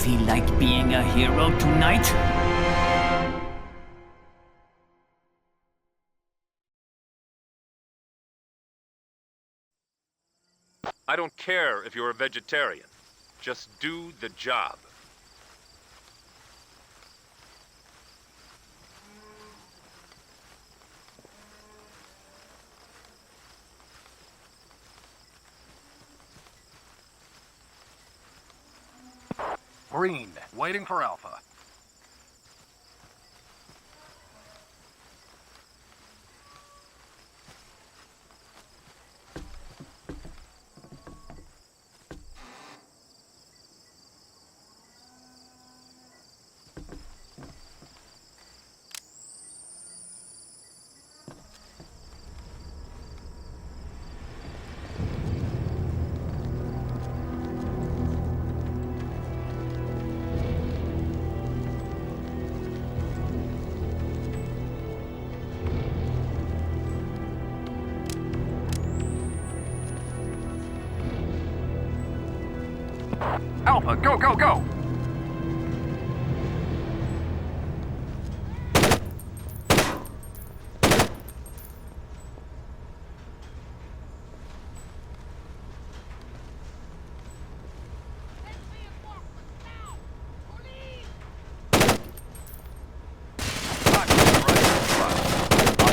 Feel like being a hero tonight? I don't care if you're a vegetarian. Just do the job. Green, waiting for Alpha. Alpha, go, go, go!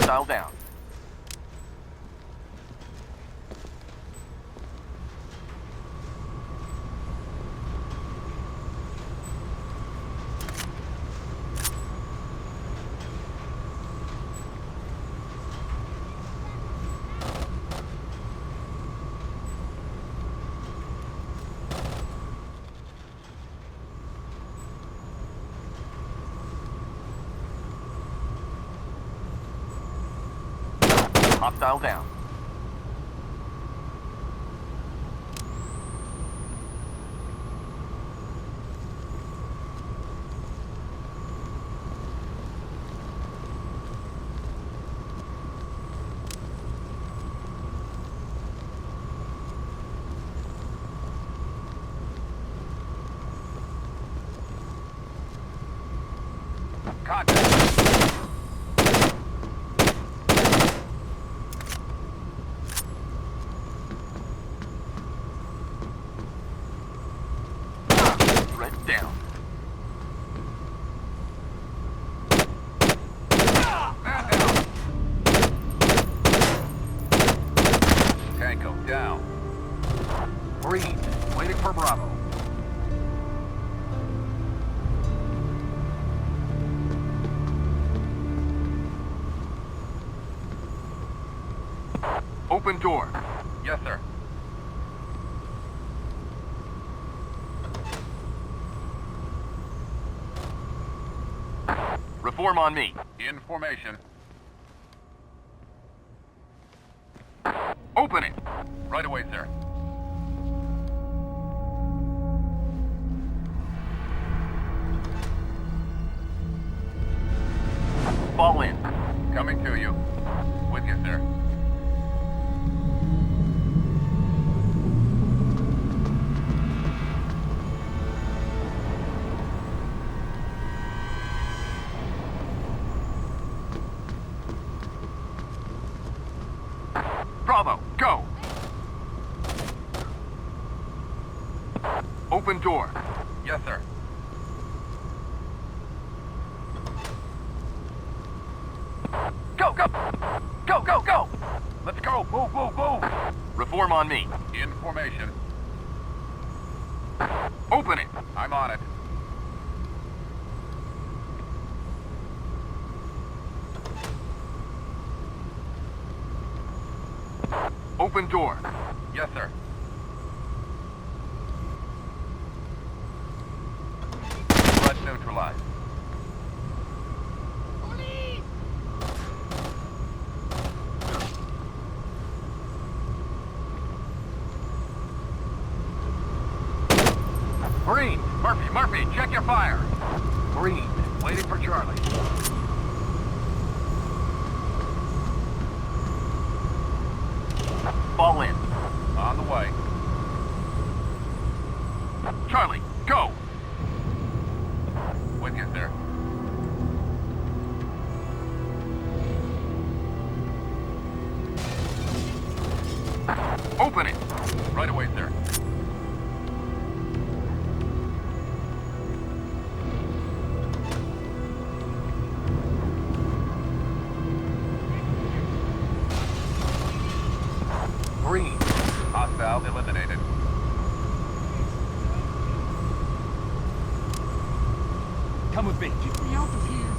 Hostile down. Hostile down. Contact. Down. Green, waiting for Bravo. Open door. Yes, sir. Reform on me. In formation. Open it! Right away, sir. Fall in. Coming to you. With you, sir. Bravo, go! Open door. Yes, sir. Go, go! Go, go, go! Let's go! Move, move, move! Reform on me. In formation. Open it! I'm on it. Open door. Yes, sir. Threat neutralized. Police! Green! Murphy, Murphy, check your fire! Green, waiting for Charlie. Fall in. On the way. Charlie, go! With you, sir. Open it! Right away, sir. Green. Hostile eliminated. Come with me. Get me out of here.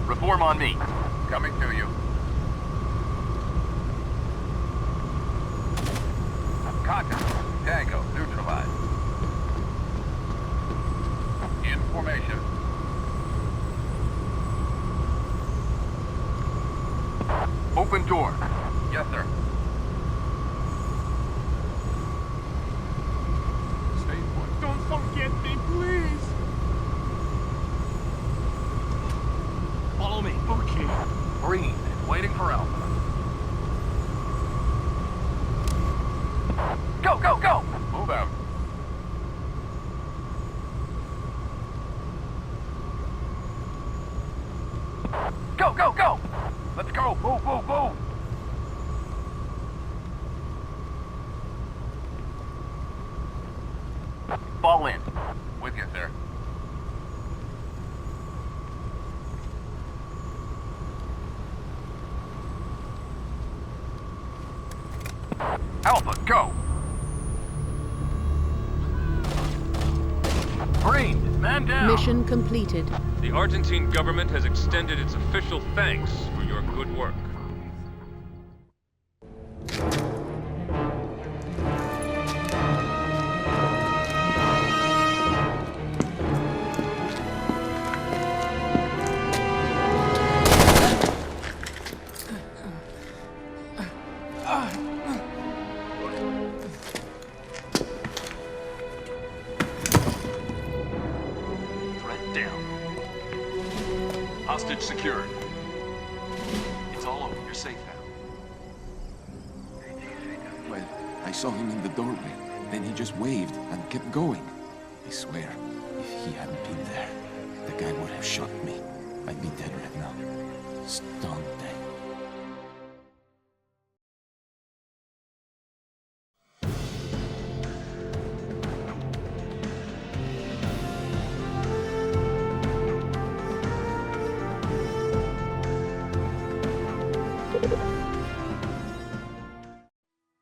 Reform on me. Coming to you. Contact. Tango neutralized. In formation. Open door. Yes, sir. Stay put. Don't forget me, please. Follow me. Okay. Green. Waiting for Alpha. Go, go, go! Move out. Go, go, go! Let's go! Move, move, move! Fall in. With you, sir. Alpha, go! Green, man down! Mission completed. The Argentine government has extended its official thanks for your good work. Hostage secured. It's all over. You're safe now. Well, I saw him in the doorway. Then he just waved and kept going. I swear, if he hadn't been there, the guy would have shot me. I'd be dead right now. Stone dead.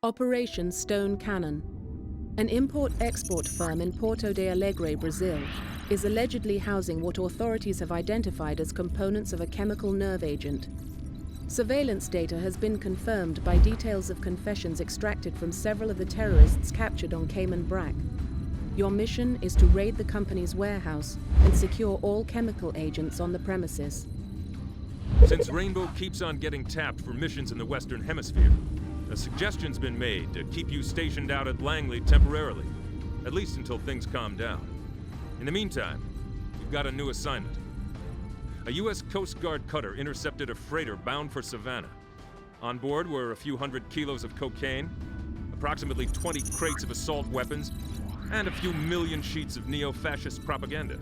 Operation Stone Cannon. An import-export firm in Porto de Alegre, Brazil, is allegedly housing what authorities have identified as components of a chemical nerve agent. Surveillance data has been confirmed by details of confessions extracted from several of the terrorists captured on Cayman Brac. Your mission is to raid the company's warehouse and secure all chemical agents on the premises. Since Rainbow keeps on getting tapped for missions in the Western Hemisphere, a suggestion's been made to keep you stationed out at Langley temporarily, at least until things calm down. In the meantime, you've got a new assignment. A U.S. Coast Guard cutter intercepted a freighter bound for Savannah. On board were a few hundred kilos of cocaine, approximately 20 crates of assault weapons, and a few million sheets of neo-fascist propaganda.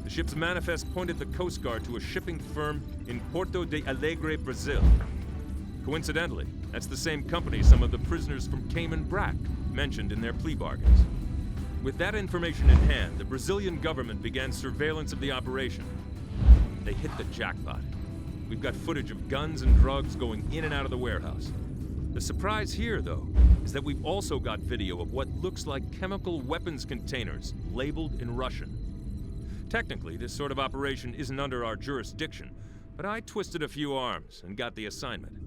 The ship's manifest pointed the Coast Guard to a shipping firm in Porto de Alegre, Brazil. Coincidentally, that's the same company some of the prisoners from Cayman Brac mentioned in their plea bargains. With that information in hand, the Brazilian government began surveillance of the operation. They hit the jackpot. We've got footage of guns and drugs going in and out of the warehouse. The surprise here, though, is that we've also got video of what looks like chemical weapons containers labeled in Russian. Technically, this sort of operation isn't under our jurisdiction, but I twisted a few arms and got the assignment.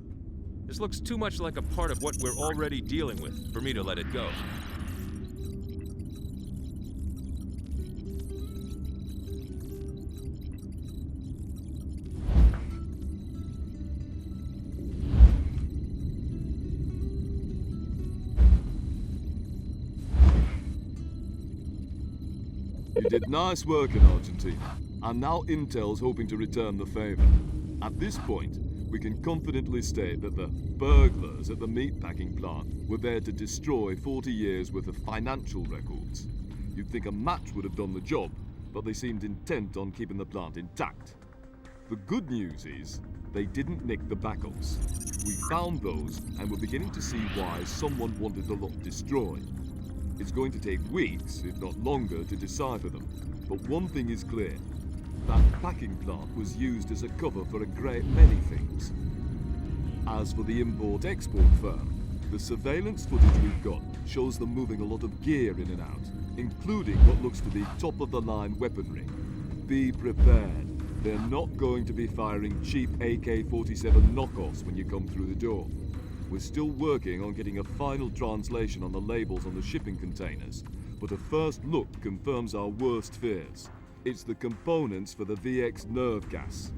This looks too much like a part of what we're already dealing with for me to let it go. You did nice work in Argentina, and now Intel's hoping to return the favor. At this point, we can confidently state that the burglars at the meatpacking plant were there to destroy 40 years worth of financial records. You'd think a match would have done the job, but they seemed intent on keeping the plant intact. The good news is, they didn't nick the backups. We found those, and we're beginning to see why someone wanted the lot destroyed. It's going to take weeks, if not longer, to decipher them. But one thing is clear. That packing plant was used as a cover for a great many things. As for the import-export firm, the surveillance footage we've got shows them moving a lot of gear in and out, including what looks to be top-of-the-line weaponry. Be prepared. They're not going to be firing cheap AK-47 knockoffs when you come through the door. We're still working on getting a final translation on the labels on the shipping containers, but a first look confirms our worst fears. It's the components for the VX nerve gas.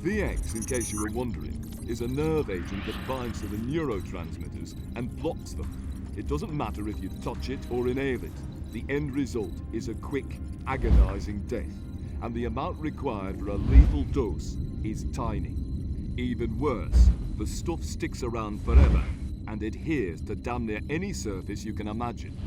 VX, in case you were wondering, is a nerve agent that binds to the neurotransmitters and blocks them. It doesn't matter if you touch it or inhale it. The end result is a quick, agonizing death, and the amount required for a lethal dose is tiny. Even worse, the stuff sticks around forever and adheres to damn near any surface you can imagine.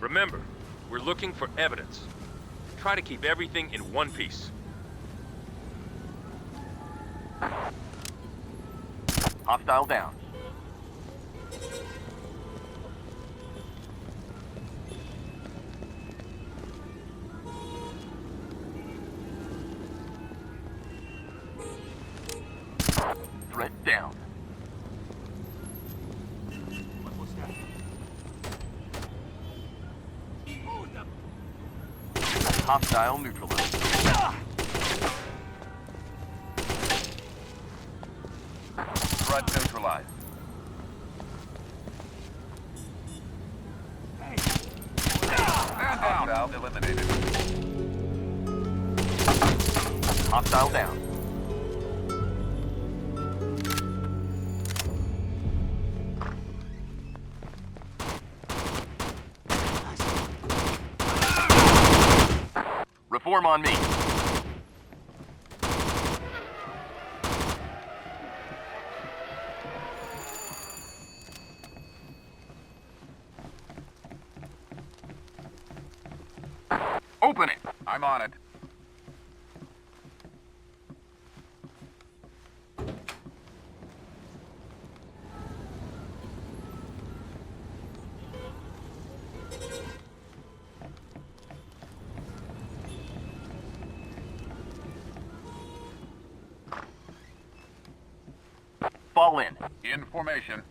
Remember, we're looking for evidence. Try to keep everything in one piece. Hostile down. Threat down. Hostile neutralized. Threat neutralized. Man down. Hostile eliminated. Hostile down. Reform on me. Open it. I'm on it. Fall in. In formation.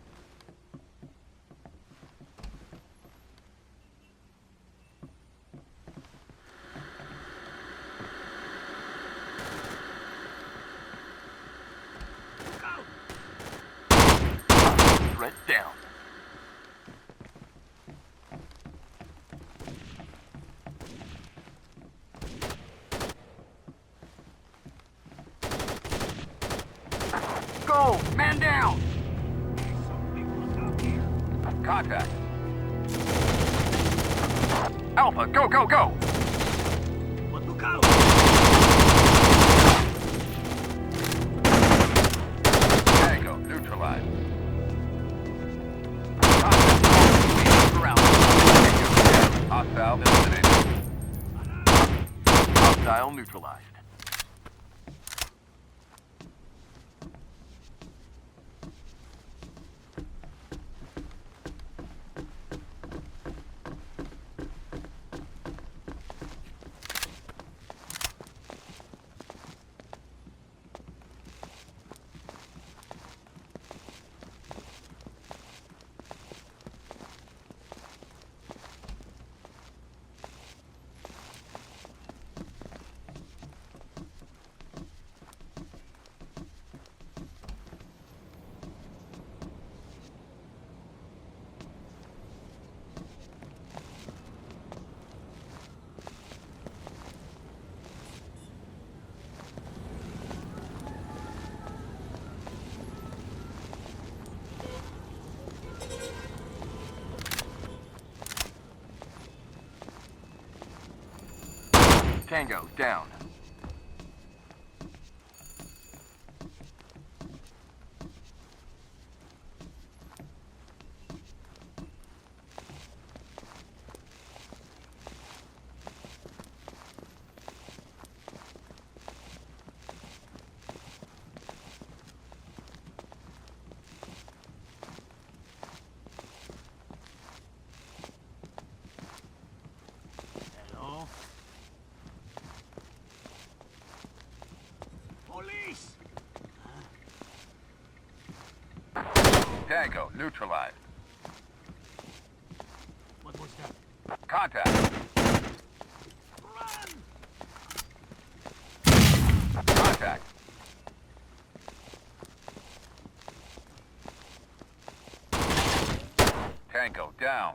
Contact. Alpha, go, go, go! Look out! Tango, neutralized. Contact. Around. Hostile eliminated. Hostile neutralized. Tango, down. Tango, neutralized. What was that? Contact. Run! Contact. Tango, down.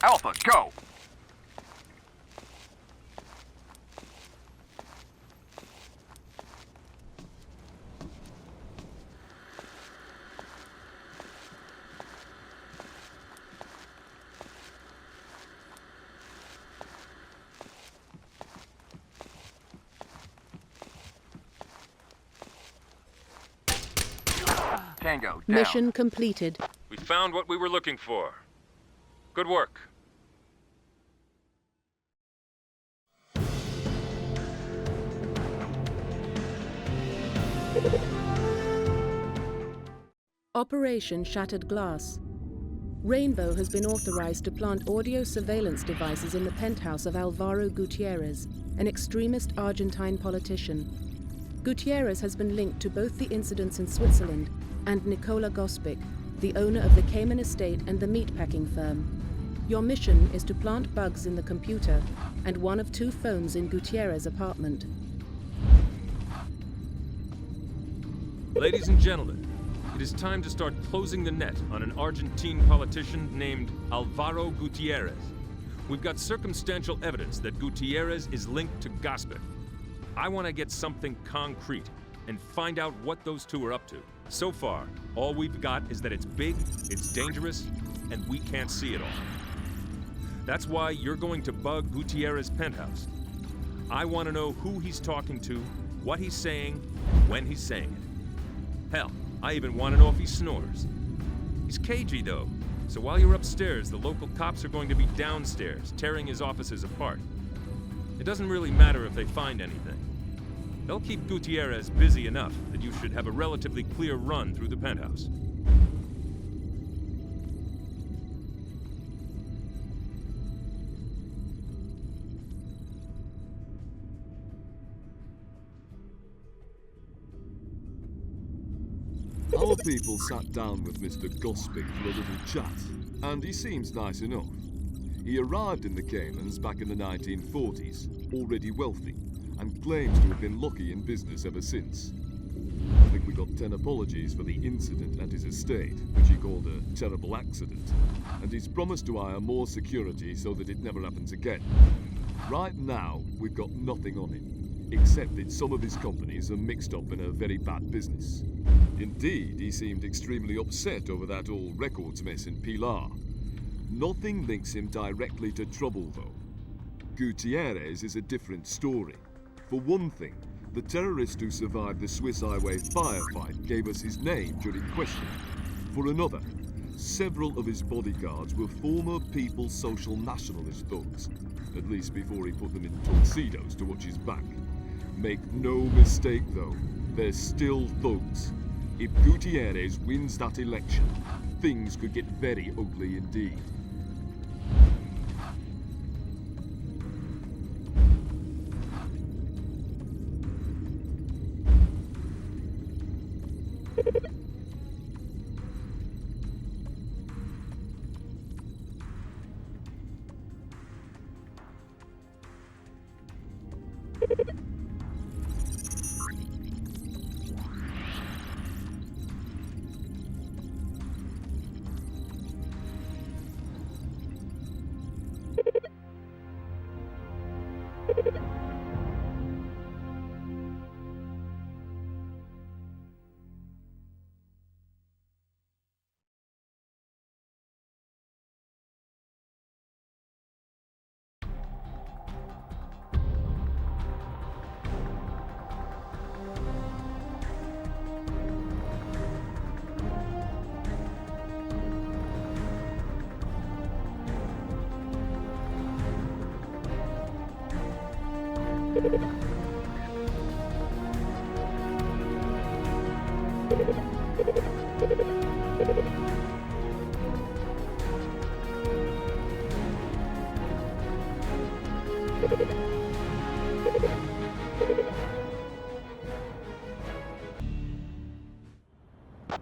Alpha, go! Tango, down. Mission completed. We found what we were looking for. Good work. Operation Shattered Glass. Rainbow has been authorized to plant audio surveillance devices in the penthouse of Alvaro Gutierrez, an extremist Argentine politician. Gutierrez has been linked to both the incidents in Switzerland and Nicola Gospic, the owner of the Cayman estate and the meatpacking firm. Your mission is to plant bugs in the computer and one of 2 phones in Gutierrez's apartment. Ladies and gentlemen, it is time to start closing the net on an Argentine politician named Alvaro Gutierrez. We've got circumstantial evidence that Gutierrez is linked to Gospic. I want to get something concrete and find out what those 2 are up to. So far, all we've got is that it's big, it's dangerous, and we can't see it all. That's why you're going to bug Gutierrez's penthouse. I want to know who he's talking to, what he's saying, when he's saying it. Hell, I even want to know if he snores. He's cagey, though, so while you're upstairs, the local cops are going to be downstairs, tearing his offices apart. It doesn't really matter if they find anything. They'll keep Gutierrez busy enough that you should have a relatively clear run through the penthouse. Our people sat down with Mr. Gospic for a little chat, and he seems nice enough. He arrived in the Caymans back in the 1940s, already wealthy, and claims to have been lucky in business ever since. I think we got 10 apologies for the incident at his estate, which he called a terrible accident, and he's promised to hire more security so that it never happens again. Right now, we've got nothing on him, except that some of his companies are mixed up in a very bad business. Indeed, he seemed extremely upset over that old records mess in Pilar. Nothing links him directly to trouble, though. Gutierrez is a different story. For one thing, the terrorist who survived the Swiss highway firefight gave us his name during questioning. For another, several of his bodyguards were former People's Social Nationalist thugs, at least before he put them in tuxedos to watch his back. Make no mistake, though, they're still thugs. If Gutierrez wins that election, things could get very ugly indeed.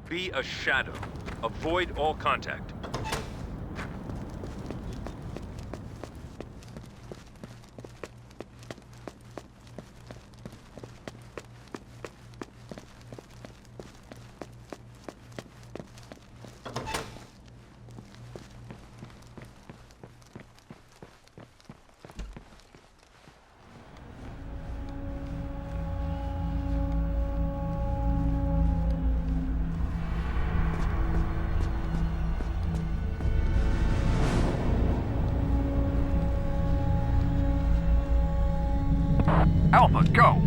Be a shadow. Avoid all contact. Alpha, go!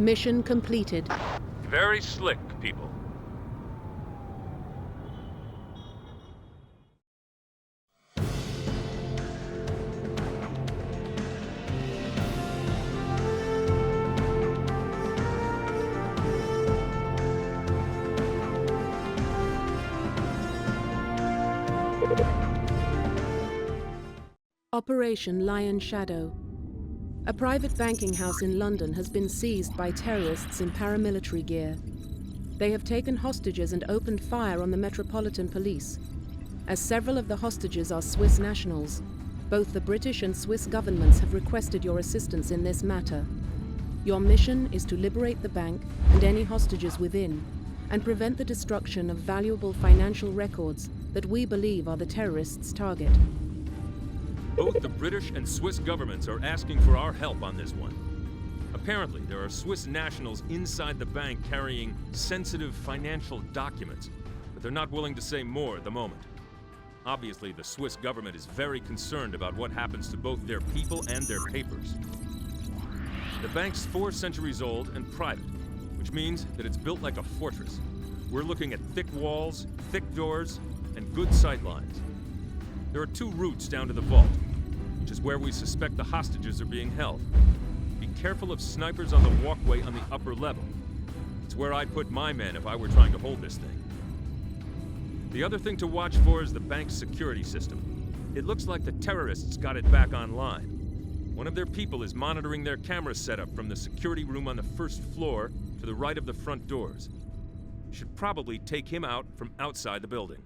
Mission completed. Very slick, people. Operation Lion Shadow. A private banking house in London has been seized by terrorists in paramilitary gear. They have taken hostages and opened fire on the Metropolitan Police. As several of the hostages are Swiss nationals, both the British and Swiss governments have requested your assistance in this matter. Your mission is to liberate the bank and any hostages within, and prevent the destruction of valuable financial records that we believe are the terrorists' target. Both the British and Swiss governments are asking for our help on this one. Apparently, there are Swiss nationals inside the bank carrying sensitive financial documents, but they're not willing to say more at the moment. Obviously, the Swiss government is very concerned about what happens to both their people and their papers. The bank's 4 centuries old and private, which means that it's built like a fortress. We're looking at thick walls, thick doors, and good sight lines. There are 2 routes down to the vault, which is where we suspect the hostages are being held. Be careful of snipers on the walkway on the upper level. It's where I'd put my men if I were trying to hold this thing. The other thing to watch for is the bank's security system. It looks like the terrorists got it back online. One of their people is monitoring their camera setup from the security room on the 1st floor to the right of the front doors. Should probably take him out from outside the building.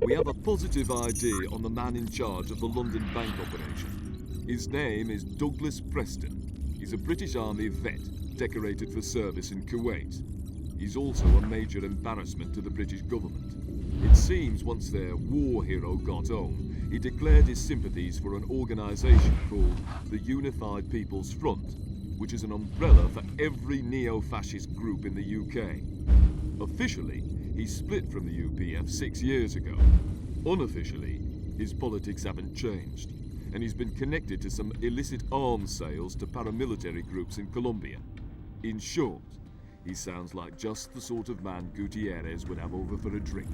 We have a positive ID on the man in charge of the London bank operation. His name is Douglas Preston. He's a British Army vet, decorated for service in Kuwait. He's also a major embarrassment to the British government. It seems once their war hero got home, he declared his sympathies for an organisation called the Unified People's Front, which is an umbrella for every neo-fascist group in the UK. Officially, he split from the UPF 6 years ago. Unofficially, his politics haven't changed, and he's been connected to some illicit arms sales to paramilitary groups in Colombia. In short, he sounds like just the sort of man Gutierrez would have over for a drink.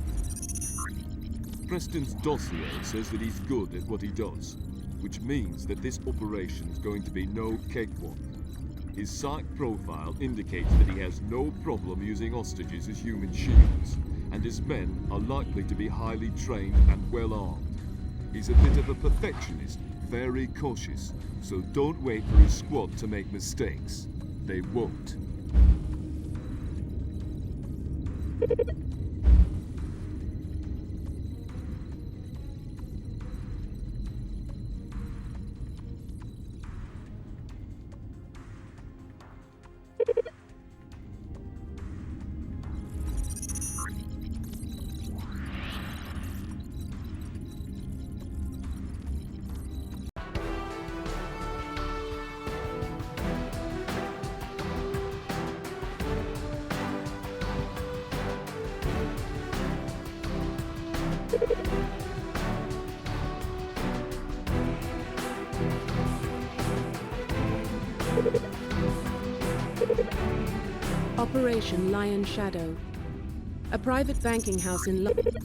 Preston's dossier says that he's good at what he does, which means that this operation's going to be no cakewalk. His psych profile indicates that he has no problem using hostages as human shields, and his men are likely to be highly trained and well armed. He's a bit of a perfectionist, very cautious, so don't wait for his squad to make mistakes. They won't. Operation Lion Shadow. A private banking house in London.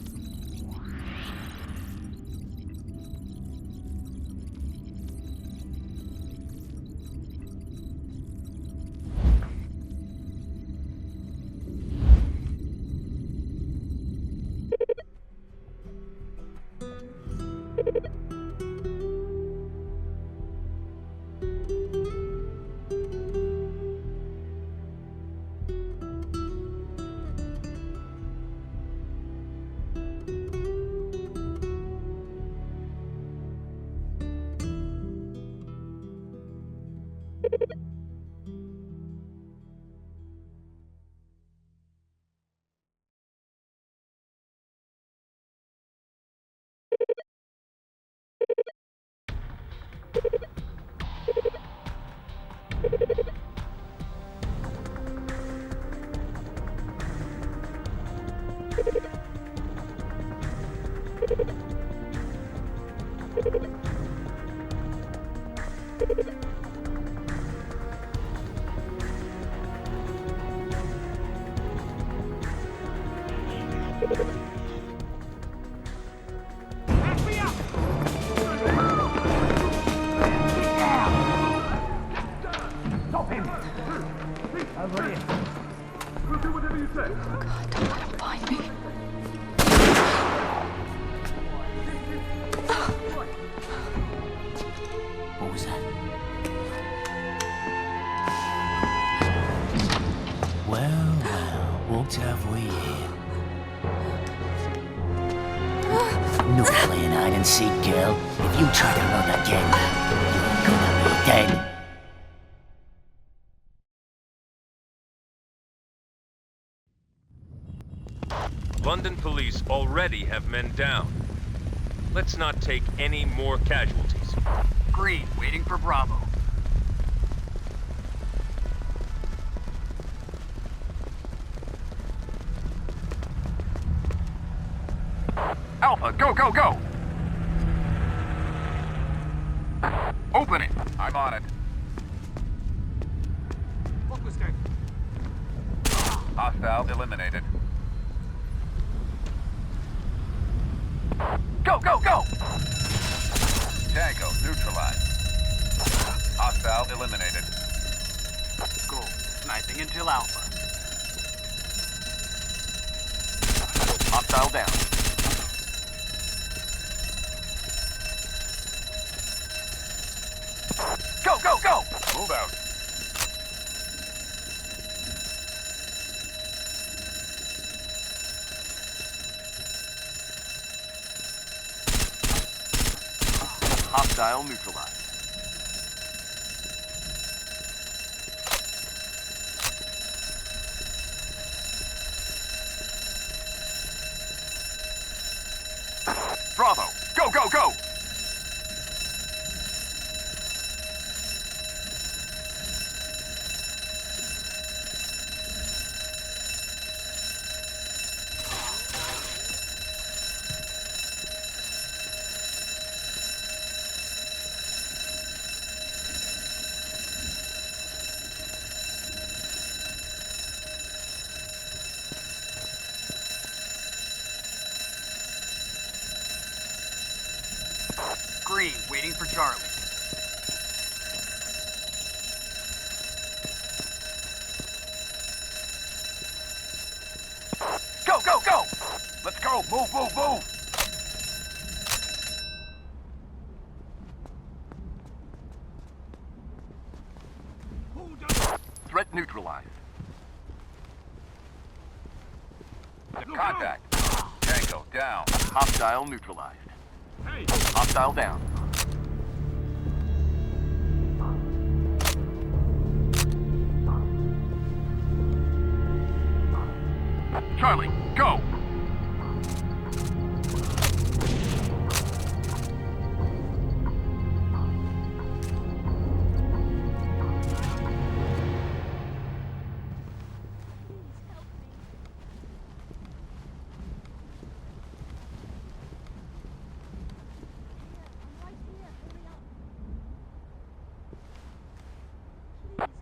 We'll do whatever you say. Oh God, don't let him find me. What was that? Well, what have we here? No playing hide and seek, girl. If you try to run again, you're gonna be dead. London police already have men down. Let's not take any more casualties. Green, waiting for Bravo. Alpha, go, go, go! Open it! I'm on it. What was that? Hostile eliminated. Go, go, go! Tango, neutralized. Hostile eliminated. Go, sniping until Alpha. Hostile down. Go, go, go! Move out. Hostile neutralized. Bravo! Go, go, go! Green, waiting for Charlie. Go, go, go! Let's go! Move, move, move! Threat neutralized. Contact. Tango down. Hostile neutralized. Hostile down. Charlie, go!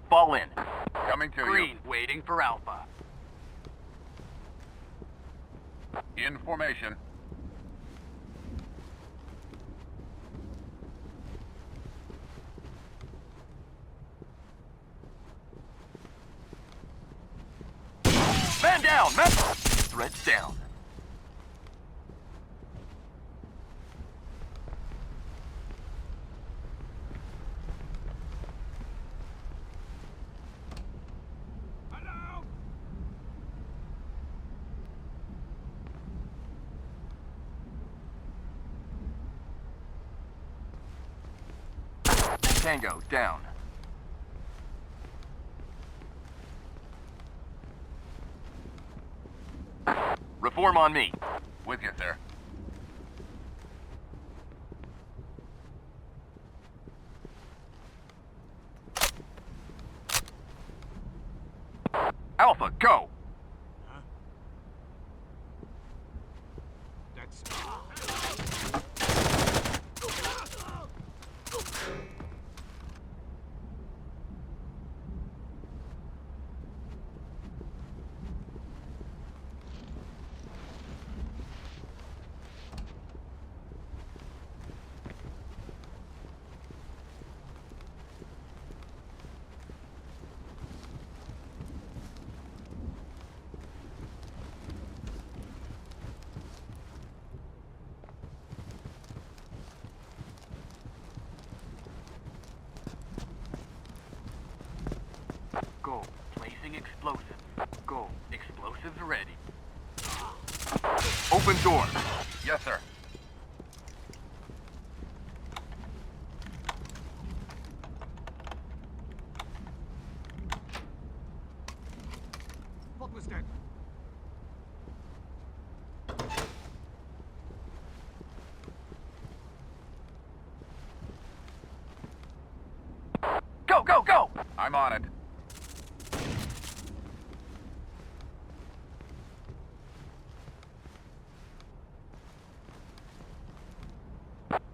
Fall in. Coming to Green, you. waiting for Alpha. In formation. Man down! Man! Threats down. Tango, down. Reform on me. With you, sir. Alpha, go! That's... Go. Placing explosives. Go. Explosives ready. Open door. Yes, sir. What was that? Go, go, go! I'm on it.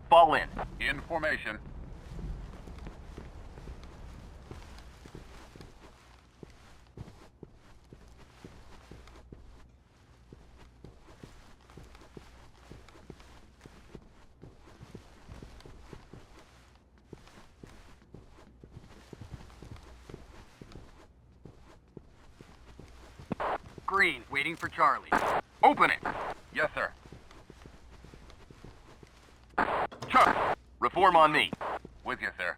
Fall in. In formation. Green, waiting for Charlie. Open it! Yes, sir. Chuck! Reform on me. With you, sir.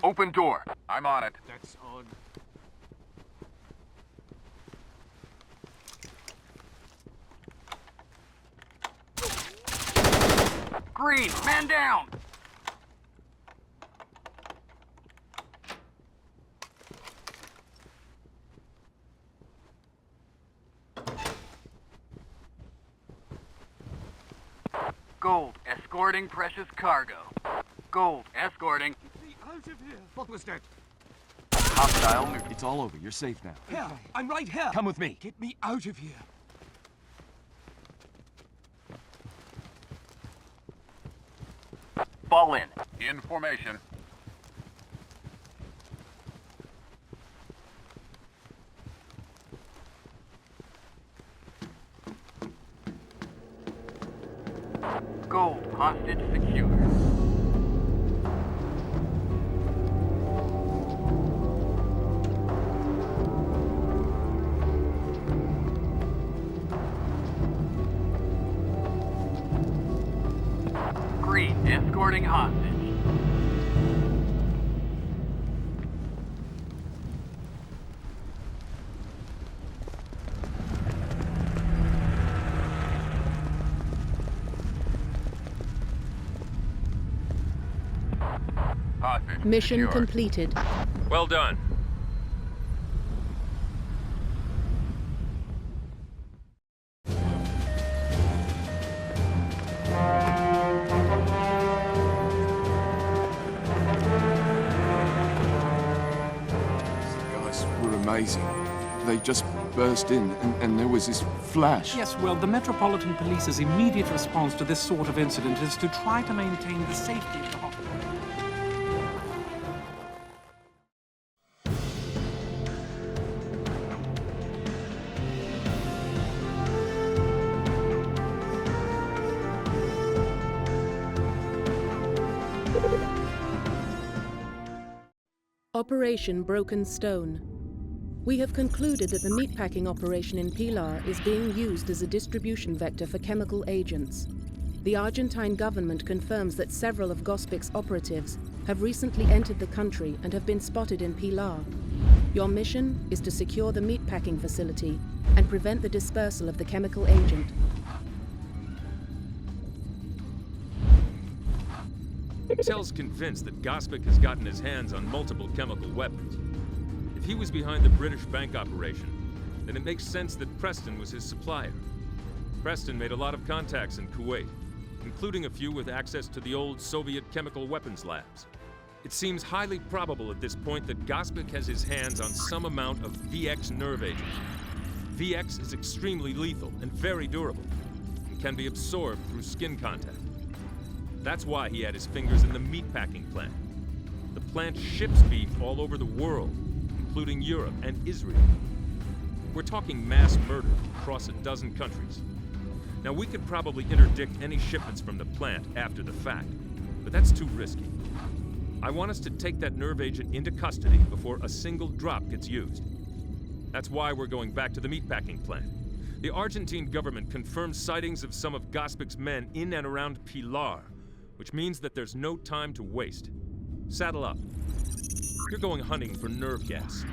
Open door. I'm on it. That's odd. Green, man down! Gold, escorting precious cargo. Gold, escorting. Get me out of here. What was that? Hostile neutral. It's all over. You're safe now. Here. I'm right here. Come with me. Get me out of here. Fall in. In formation. Gold, hostage secure. Green, escorting hostage. Hostage Mission secure. completed. Well done. Guys were amazing. They just burst in, and there was this flash. Yes, well, the Metropolitan Police's immediate response to this sort of incident is to try to maintain the safety of the hospital. Operation Broken Stone. We have concluded that the meatpacking operation in Pilar is being used as a distribution vector for chemical agents. The Argentine government confirms that several of Gospic's operatives have recently entered the country and have been spotted in Pilar. Your mission is to secure the meatpacking facility and prevent the dispersal of the chemical agent. Intel's convinced that Gospic has gotten his hands on multiple chemical weapons. If he was behind the British bank operation, then it makes sense that Preston was his supplier. Preston made a lot of contacts in Kuwait, including a few with access to the old Soviet chemical weapons labs. It seems highly probable at this point that Gospic has his hands on some amount of VX nerve agent. VX is extremely lethal and very durable, and can be absorbed through skin contact. That's why he had his fingers in the meatpacking plant. The plant ships beef all over the world, including Europe and Israel. We're talking mass murder across a dozen countries. Now, we could probably interdict any shipments from the plant after the fact, but that's too risky. I want us to take that nerve agent into custody before a single drop gets used. That's why we're going back to the meatpacking plant. The Argentine government confirmed sightings of some of Gospic's men in and around Pilar, which means that there's no time to waste. Saddle up. You're going hunting for nerve gas.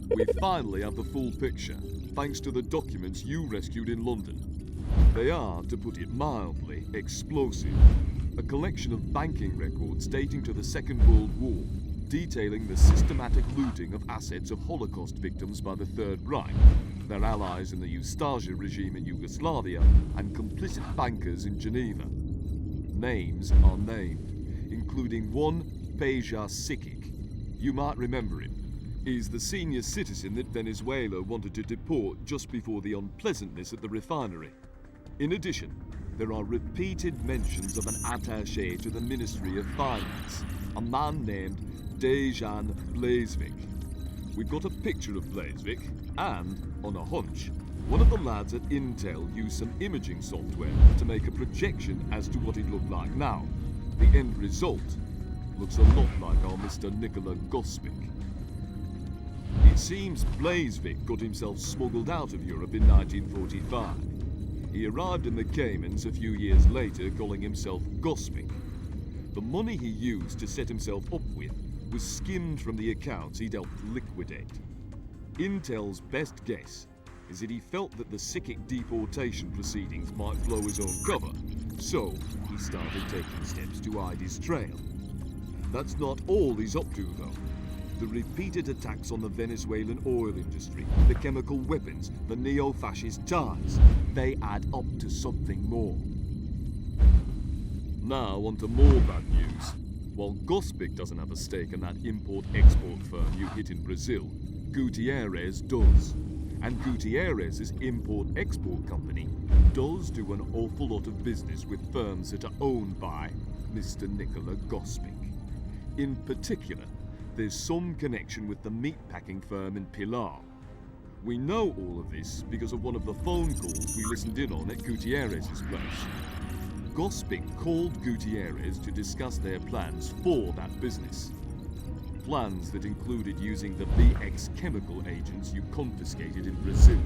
We finally have the full picture, thanks to the documents you rescued in London. They are, to put it mildly, explosive. A collection of banking records dating to the Second World War, detailing the systematic looting of assets of Holocaust victims by the Third Reich, their allies in the Ustashi regime in Yugoslavia, and complicit bankers in Geneva. Names are named, including one Peja Sikic. You might remember him. He's the senior citizen that Venezuela wanted to deport just before the unpleasantness at the refinery. In addition, there are repeated mentions of an attaché to the Ministry of Finance, a man named Dejan Blazevik. We've got a picture of Blazevik, and, on a hunch, one of the lads at Intel used some imaging software to make a projection as to what it looked like now. The end result looks a lot like our Mr. Nikola Gospic. It seems Blazevik got himself smuggled out of Europe in 1945. He arrived in the Caymans a few years later, calling himself Gospic. The money he used to set himself up with was skimmed from the accounts he'd helped liquidate. Intel's best guess is that he felt that the Sikic deportation proceedings might blow his own cover, so he started taking steps to hide his trail. That's not all he's up to, though. The repeated attacks on the Venezuelan oil industry, the chemical weapons, the neo-fascist ties, they add up to something more. Now on to more bad news. While Gospic doesn't have a stake in that import-export firm you hit in Brazil, Gutierrez does. And Gutierrez's import-export company does do an awful lot of business with firms that are owned by Mr. Nikola Gospic. In particular, there's some connection with the meatpacking firm in Pilar. We know all of this because of one of the phone calls we listened in on at Gutierrez's place. Gospic called Gutierrez to discuss their plans for that business. Plans that included using the BX chemical agents you confiscated in Brazil.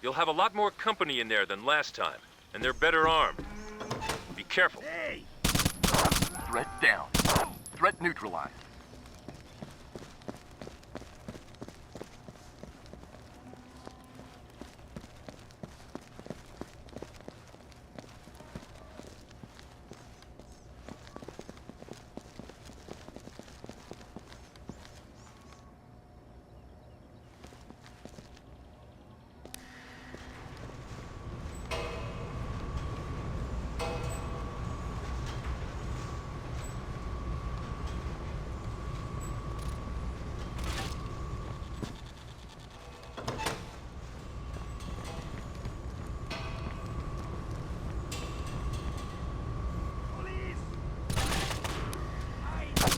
You'll have a lot more company in there than last time, and they're better armed. Be careful. Hey! Threat down. Threat neutralized.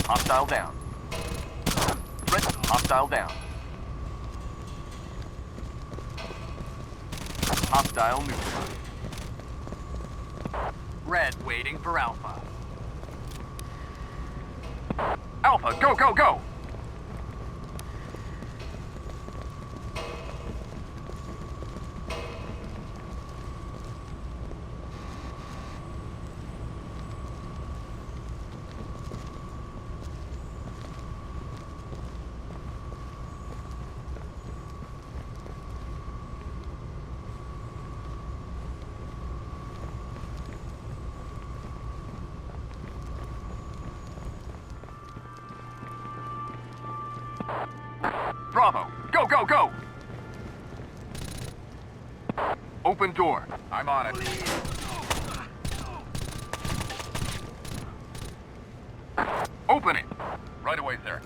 Hostile down. Red, hostile down. Hostile neutralized. Red waiting for Alpha. Alpha, go, go, go! Bravo, go, go, go! Open door. I'm on it. Open it. Right away, sir.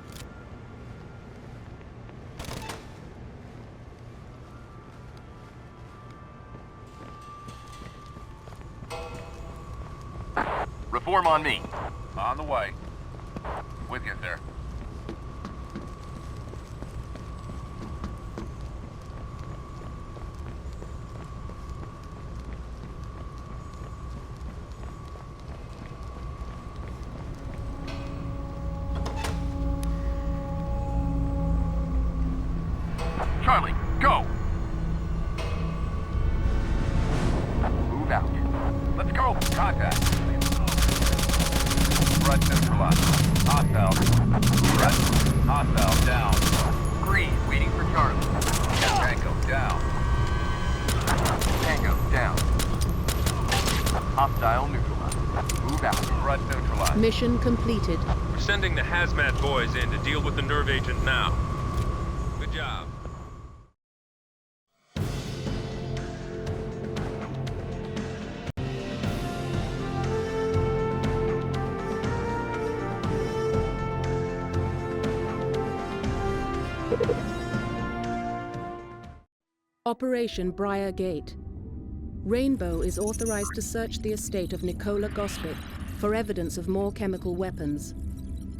Reform on me. On the way. With you, sir. Charlie, go! Move out. Let's go! Contact. Red neutralized. Hostile. Red. Hostile down. Green, waiting for Charlie. Tango down. Tango down. Hostile neutralized. Move out. Red neutralized. Mission completed. We're sending the hazmat boys in to deal with the nerve agent now. Good job. Operation Briar Gate. Rainbow is authorized to search the estate of Nikola Gospic for evidence of more chemical weapons.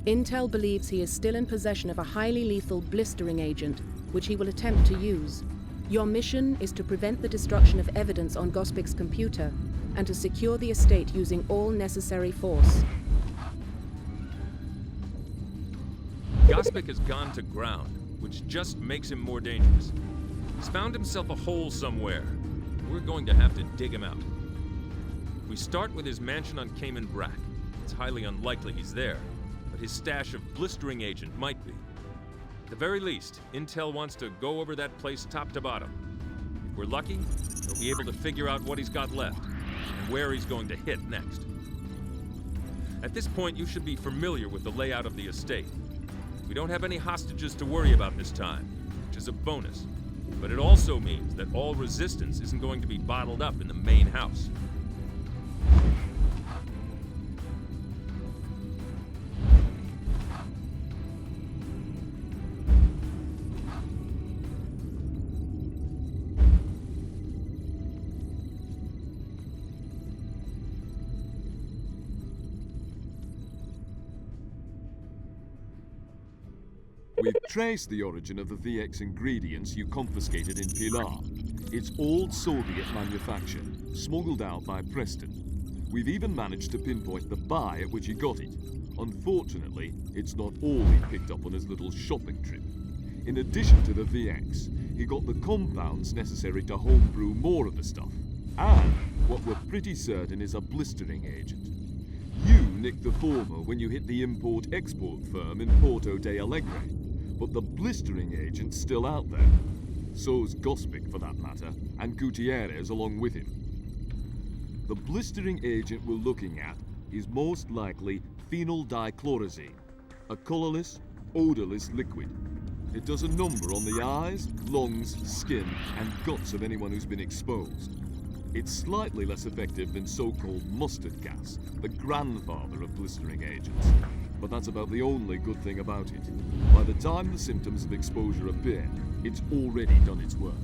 Intel believes he is still in possession of a highly lethal blistering agent, which he will attempt to use. Your mission is to prevent the destruction of evidence on Gospic's computer and to secure the estate using all necessary force. Gospic has gone to ground, which just makes him more dangerous. He's found himself a hole somewhere. We're going to have to dig him out. We start with his mansion on Cayman Brac. It's highly unlikely he's there, but his stash of blistering agent might be. At the very least, Intel wants to go over that place top to bottom. If we're lucky, they'll be able to figure out what he's got left and where he's going to hit next. At this point, you should be familiar with the layout of the estate. We don't have any hostages to worry about this time, which is a bonus. But it also means that all resistance isn't going to be bottled up in the main house. We've traced the origin of the VX ingredients you confiscated in Pilar. It's old Soviet manufacture, smuggled out by Preston. We've even managed to pinpoint the buy at which he got it. Unfortunately, it's not all he picked up on his little shopping trip. In addition to the VX, he got the compounds necessary to homebrew more of the stuff. And what we're pretty certain is a blistering agent. You nicked the former when you hit the import-export firm in Porto de Alegre. But the blistering agent's still out there. So's Gospic, for that matter, and Gutierrez along with him. The blistering agent we're looking at is most likely phenyl dichlorazine, a colorless, odorless liquid. It does a number on the eyes, lungs, skin, and guts of anyone who's been exposed. It's slightly less effective than so-called mustard gas, the grandfather of blistering agents. But that's about the only good thing about it. By the time the symptoms of exposure appear, it's already done its work.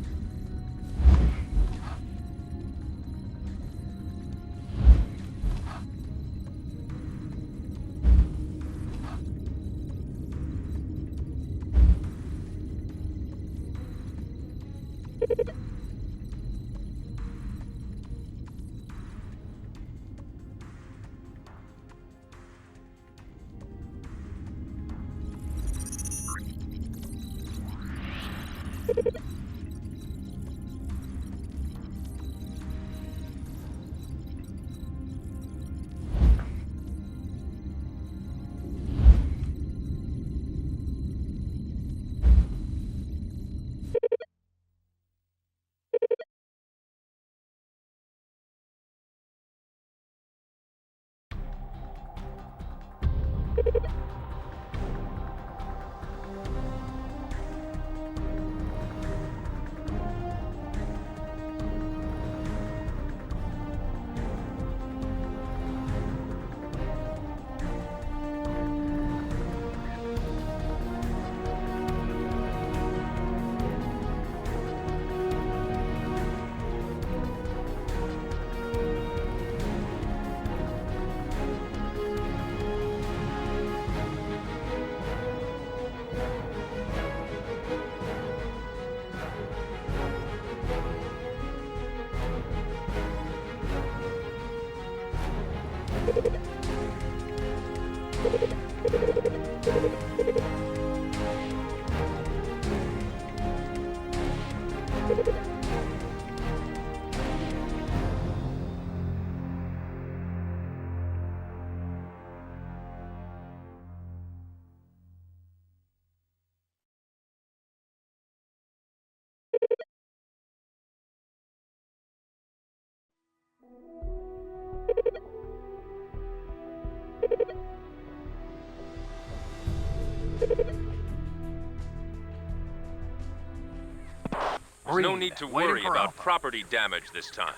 There's no need to worry about property damage this time.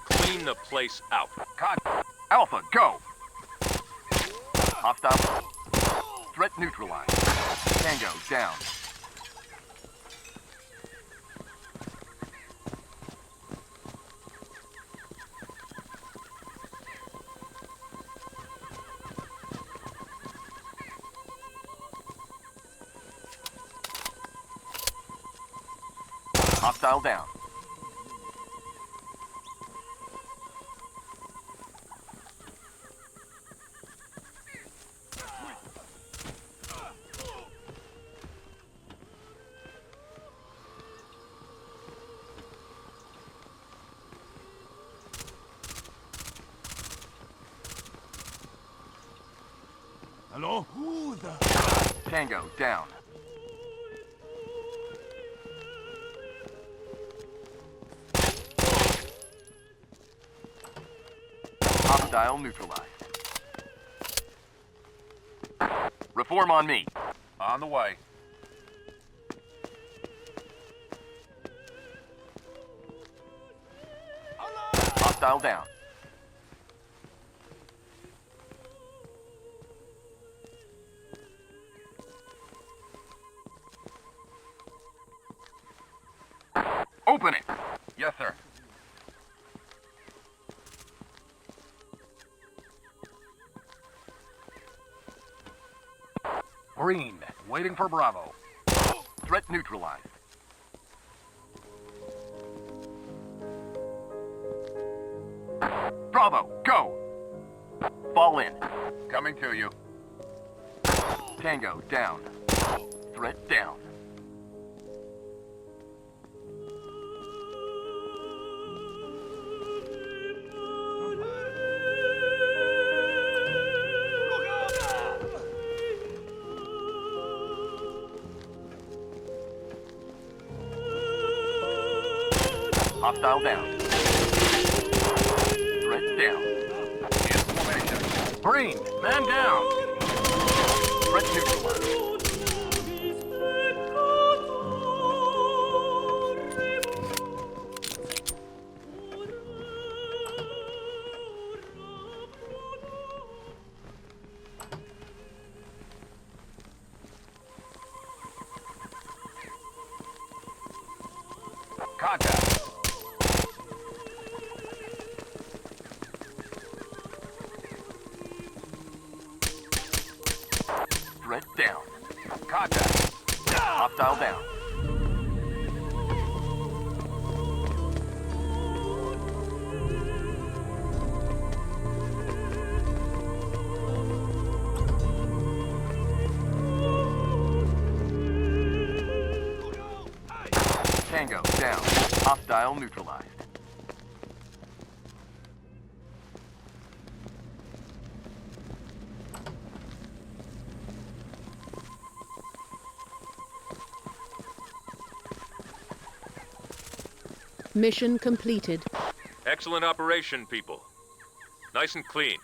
Clean the place out. Alpha, go! Hostile. Threat neutralized. Tango, down. Hostile down. Hello? Who the... Tango, down. Hostile neutralized. Reform on me. On the way. Hostile down. Open it. Yes, sir. Green, waiting for Bravo. Threat neutralized. Bravo, go! Fall in. Coming to you. Tango, down. Threat down. Hostile down. Threat down. In formation. Green, man down. Threat neutralized. Contact. Threat down. Contact. Hostile down. Tango down. Hostile neutralized. Mission completed. Excellent operation, people. Nice and clean.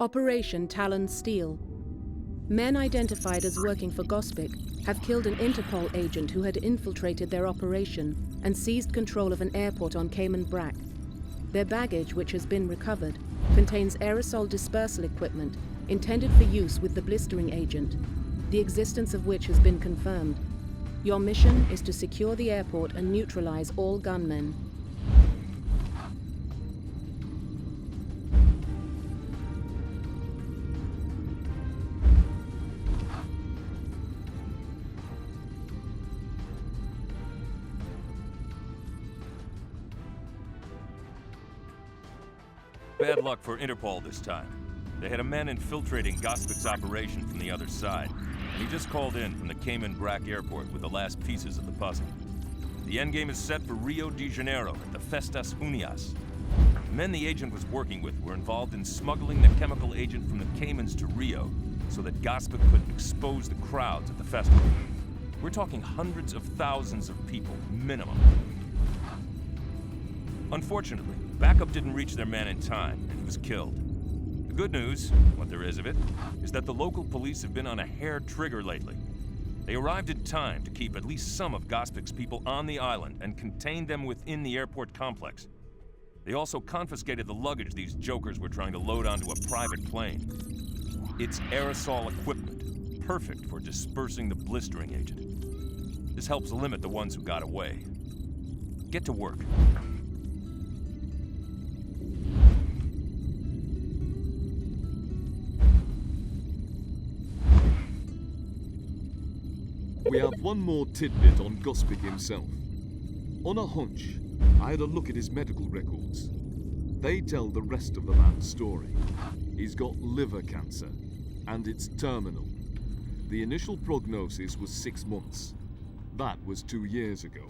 Operation Talon Steel. Men identified as working for Gospic have killed an Interpol agent who had infiltrated their operation and seized control of an airport on Cayman Brac. Their baggage, which has been recovered, contains aerosol dispersal equipment intended for use with the blistering agent, the existence of which has been confirmed. Your mission is to secure the airport and neutralize all gunmen. Bad luck for Interpol this time. They had a man infiltrating Gospic's operation from the other side, and he just called in from the Cayman Brac airport with the last pieces of the puzzle. The endgame is set for Rio de Janeiro at the Festas Junias. The men the agent was working with were involved in smuggling the chemical agent from the Caymans to Rio so that Gospic could expose the crowds at the festival. We're talking hundreds of thousands of people, minimum. Unfortunately, backup didn't reach their man in time, and he was killed. The good news, what there is of it, is that the local police have been on a hair trigger lately. They arrived in time to keep at least some of Gospic's people on the island and contain them within the airport complex. They also confiscated the luggage these jokers were trying to load onto a private plane. It's aerosol equipment, perfect for dispersing the blistering agent. This helps limit the ones who got away. Get to work. We have one more tidbit on Gospic himself. On a hunch, I had a look at his medical records. They tell the rest of the man's story. He's got liver cancer, and it's terminal. The initial prognosis was 6 months. That was 2 years ago.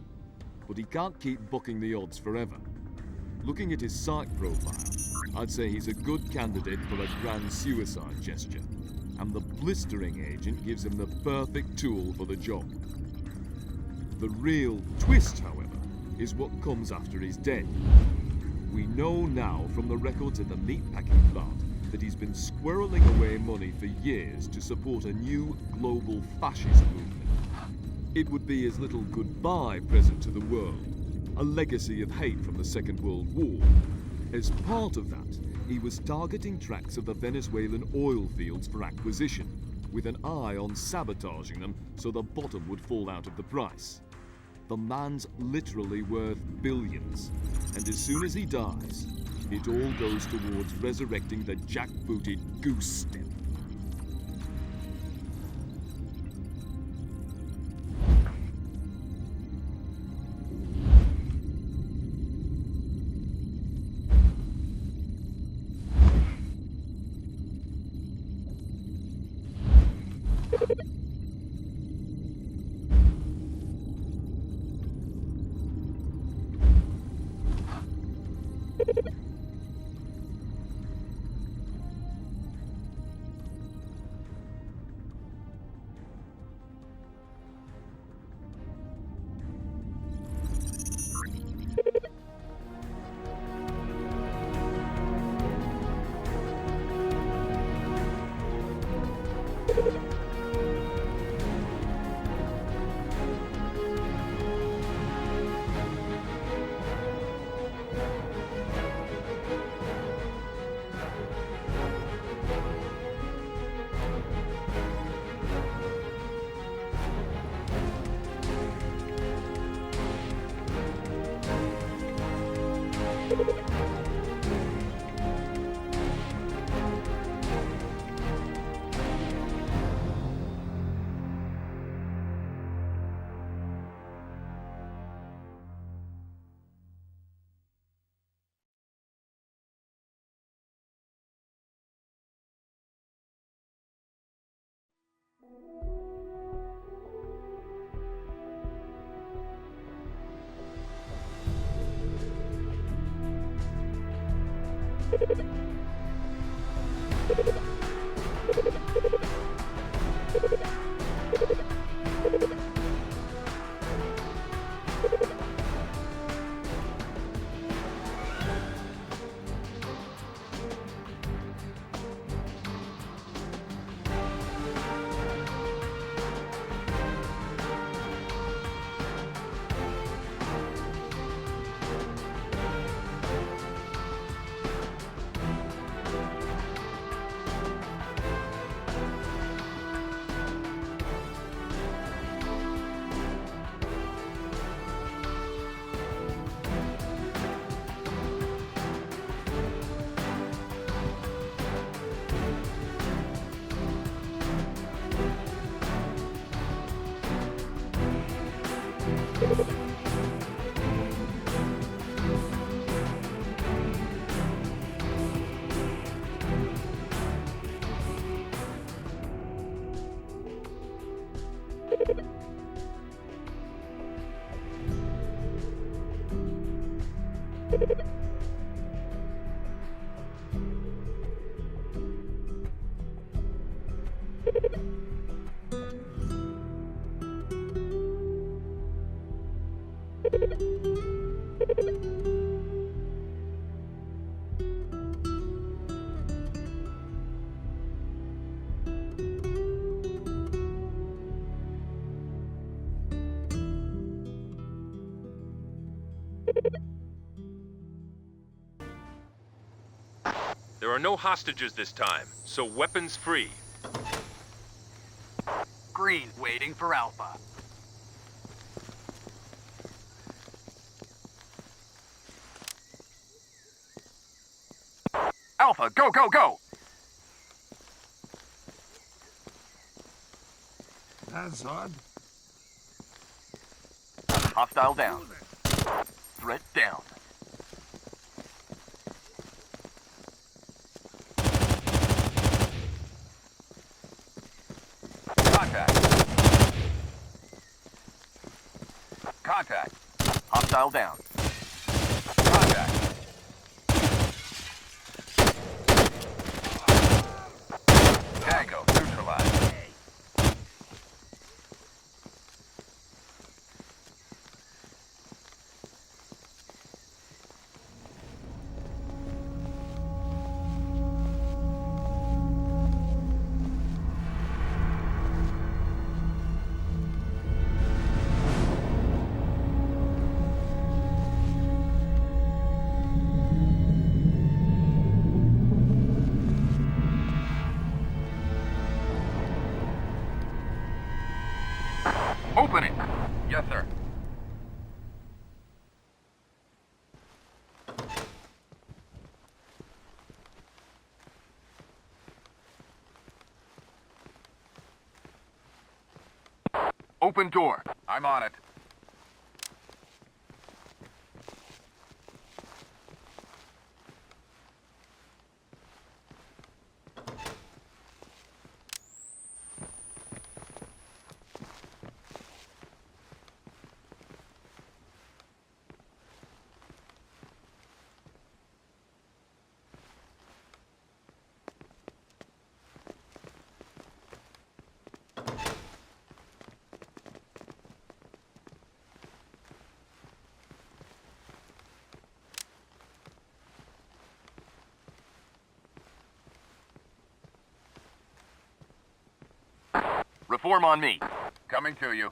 But he can't keep bucking the odds forever. Looking at his psych profile, I'd say he's a good candidate for a grand suicide gesture. And the blistering agent gives him the perfect tool for the job. The real twist, however, is what comes after he's dead. We know now from the records at the meatpacking plant that he's been squirreling away money for years to support a new global fascist movement. It would be his little goodbye present to the world, a legacy of hate from the Second World War. As part of that, he was targeting tracts of the Venezuelan oil fields for acquisition, with an eye on sabotaging them so the bottom would fall out of the price. The man's literally worth billions, and as soon as he dies, it all goes towards resurrecting the jackbooted goose step. are no hostages this time, so weapons free. Green, waiting for Alpha. Alpha, go, go, go! That's odd. Hostile down. Threat down. Contact. Contact. Hostile down. Contact. Tango, neutralized. Open it! Yes, sir. Open door. I'm on it. Reform on me. Coming to you.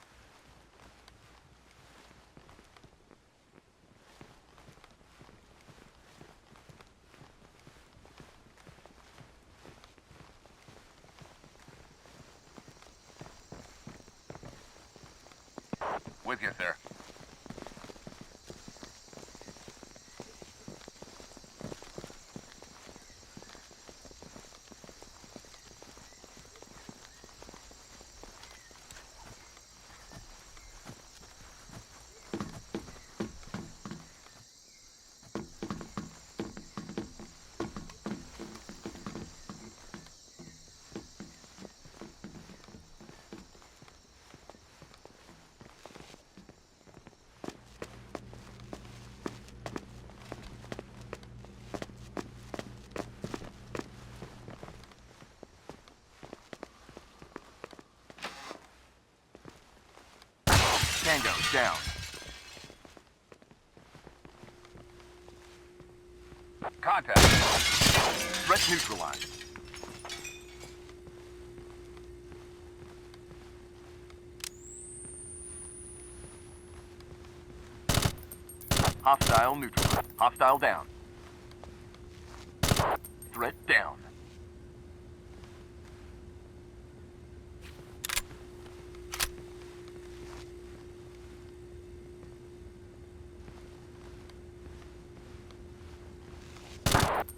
With you, sir. Tango, down. Contact. Threat neutralized. Hostile neutralized. Hostile down. Threat down.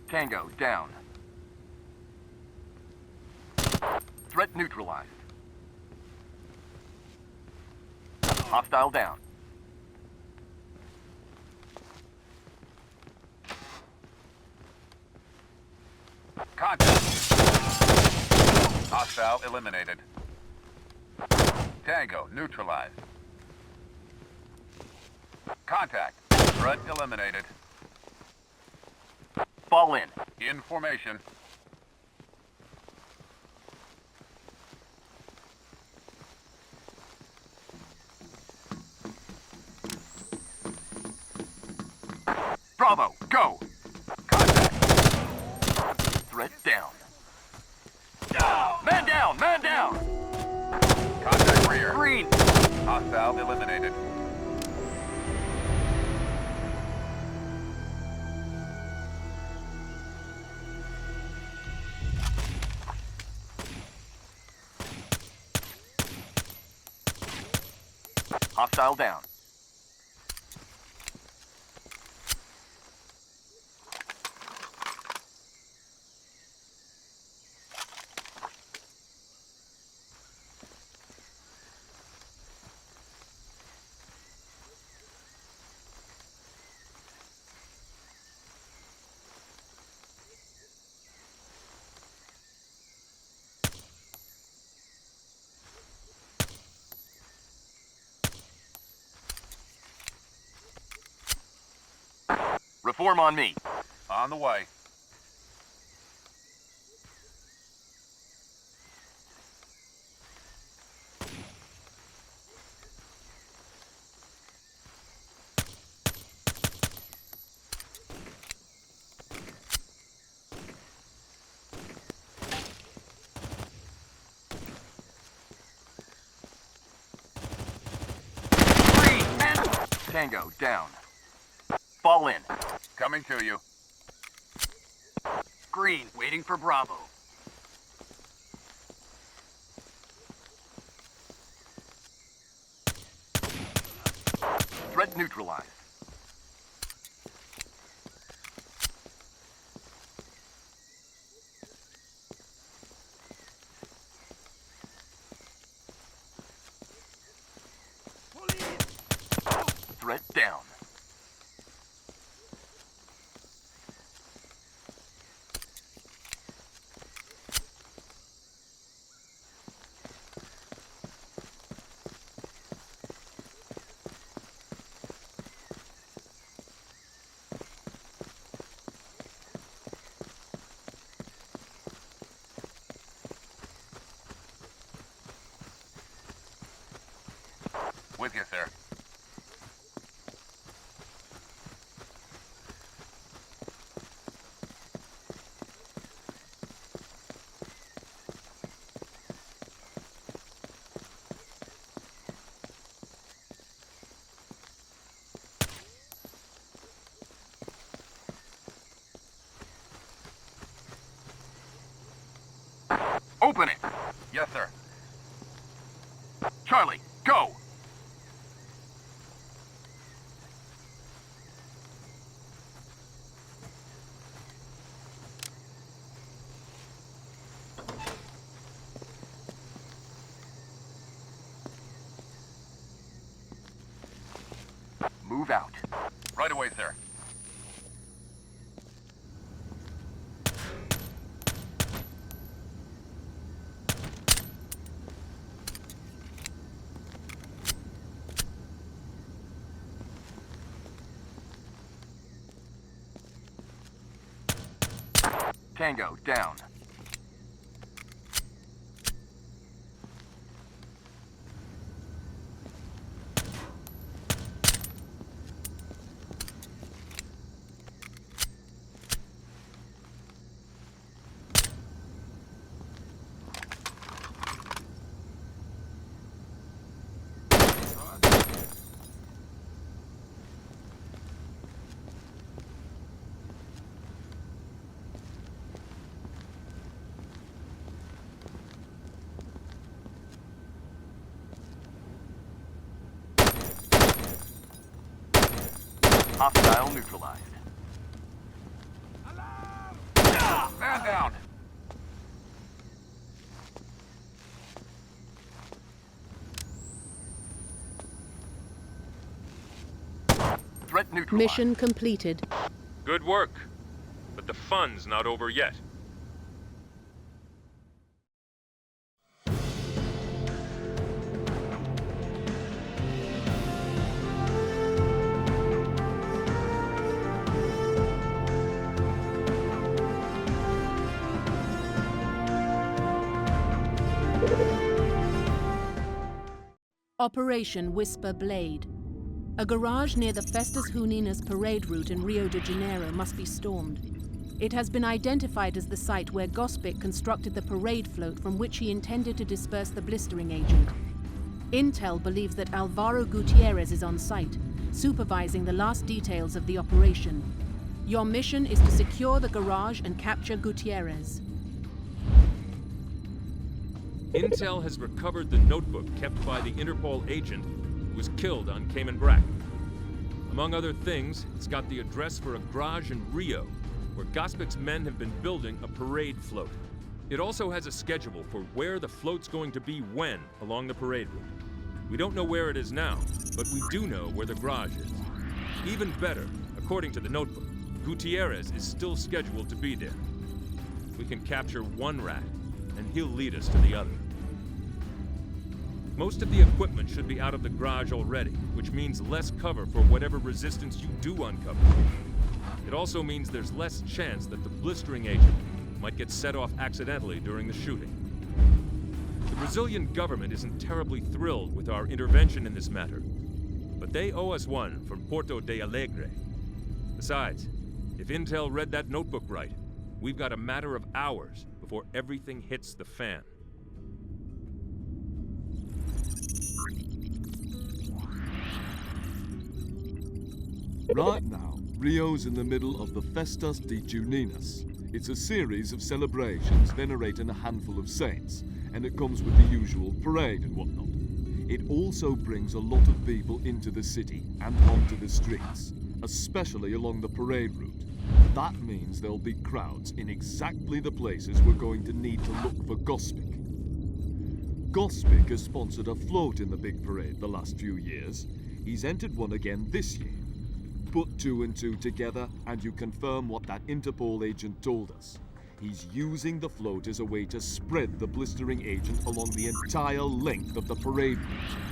Tango, down. Threat neutralized. Hostile down. Contact. Hostile eliminated. Tango, neutralized. Contact. Threat eliminated. Fall in. In formation. Bravo, go! Contact. Threat down. Man down, man down! Contact rear. Green. Hostile eliminated. Hostile down. Reform on me. On the way. Tango down. Fall in. Coming to you. Green, waiting for Bravo. Threat neutralized. Threat down. With you, sir. Open it! Yes, sir. Charlie, go! Move out. Right away, sir. Tango down. Hostile neutralized. Man down. Threat neutralized. Mission completed. Good work. But the fun's not over yet. Operation Whisper Blade. A garage near the Festas Juninas parade route in Rio de Janeiro must be stormed. It has been identified as the site where Gospic constructed the parade float from which he intended to disperse the blistering agent. Intel believes that Alvaro Gutierrez is on site, supervising the last details of the operation. Your mission is to secure the garage and capture Gutierrez. Intel has recovered the notebook kept by the Interpol agent, was killed on Cayman Brac. Among other things, it's got the address for a garage in Rio, where Gospic's men have been building a parade float. It also has a schedule for where the float's going to be when along the parade route. We don't know where it is now, but we do know where the garage is. Even better, according to the notebook, Gutierrez is still scheduled to be there. We can capture one rat, and he'll lead us to the other. Most of the equipment should be out of the garage already, which means less cover for whatever resistance you do uncover. It also means there's less chance that the blistering agent might get set off accidentally during the shooting. The Brazilian government isn't terribly thrilled with our intervention in this matter, but they owe us one from Porto de Alegre. Besides, if Intel read that notebook right, we've got a matter of hours before everything hits the fan. Right now, Rio's in the middle of the Festas de Juninas. It's a series of celebrations venerating a handful of saints, and it comes with the usual parade and whatnot. It also brings a lot of people into the city and onto the streets, especially along the parade route. That means there'll be crowds in exactly the places we're going to need to look for Gospic. Gospic has sponsored a float in the big parade the last few years. He's entered one again this year. Put two and two together and you confirm what that Interpol agent told us. He's using the float as a way to spread the blistering agent along the entire length of the parade route.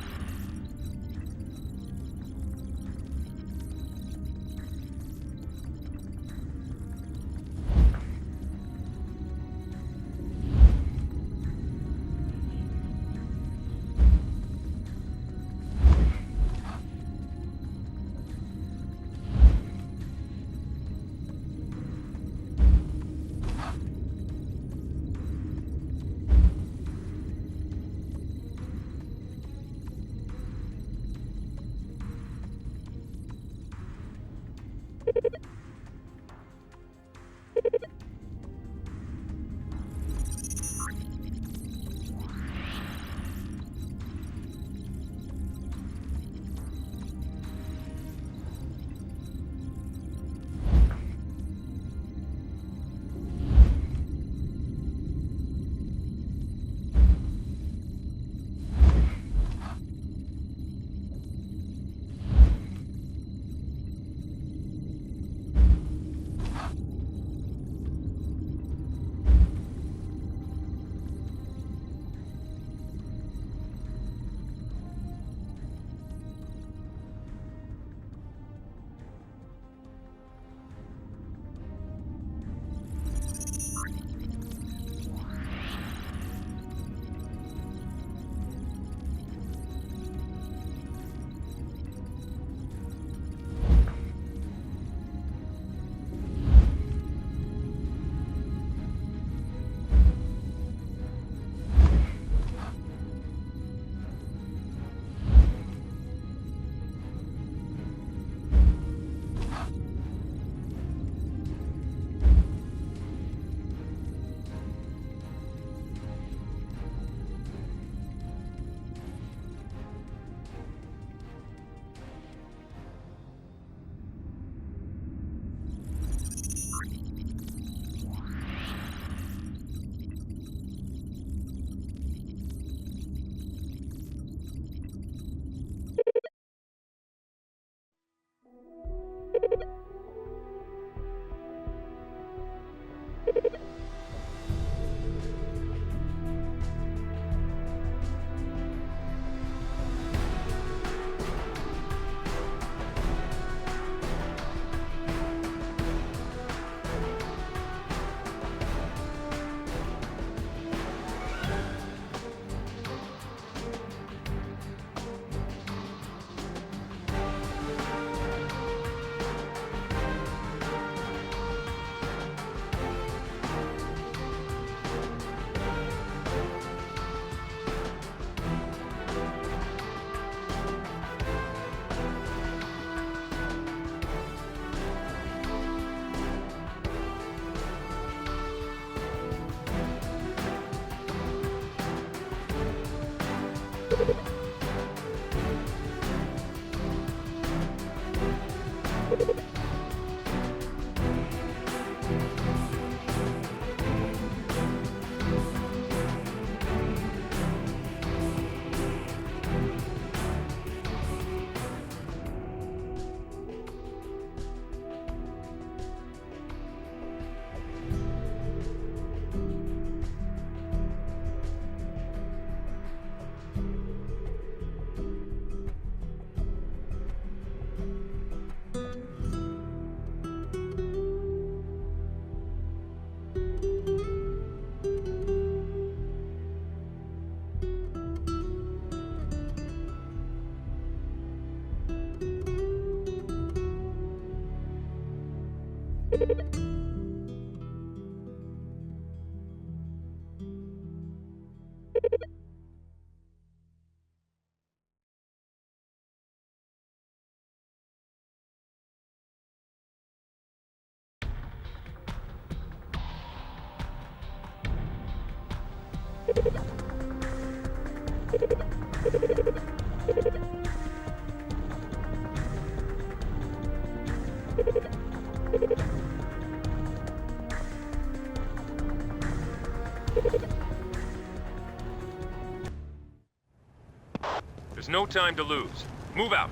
There's no time to lose. Move out.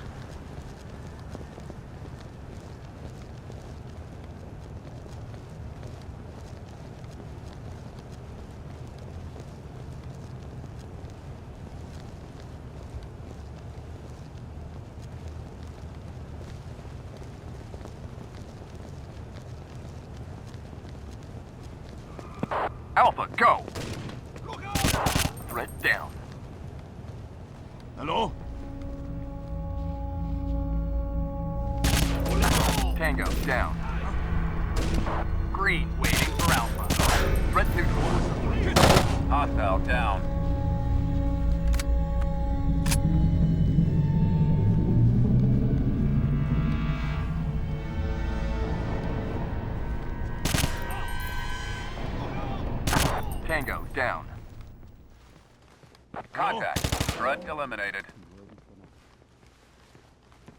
Alpha, go! Threat down. Hello? Tango down. Green waiting for Alpha. Threat neutralized. Hostile down. Tango down. Contact. Threat eliminated.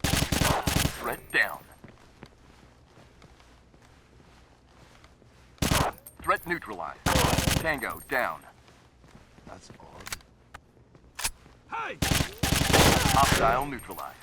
Threat down. Threat neutralized. Tango down. That's odd. Hey! Hostile neutralized.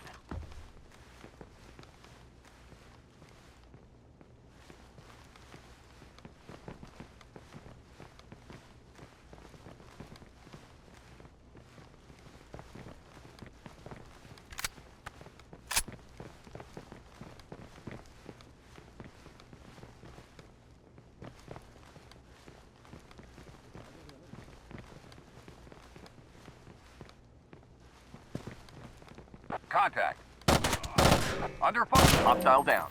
Contact. Under fire. Hostile down.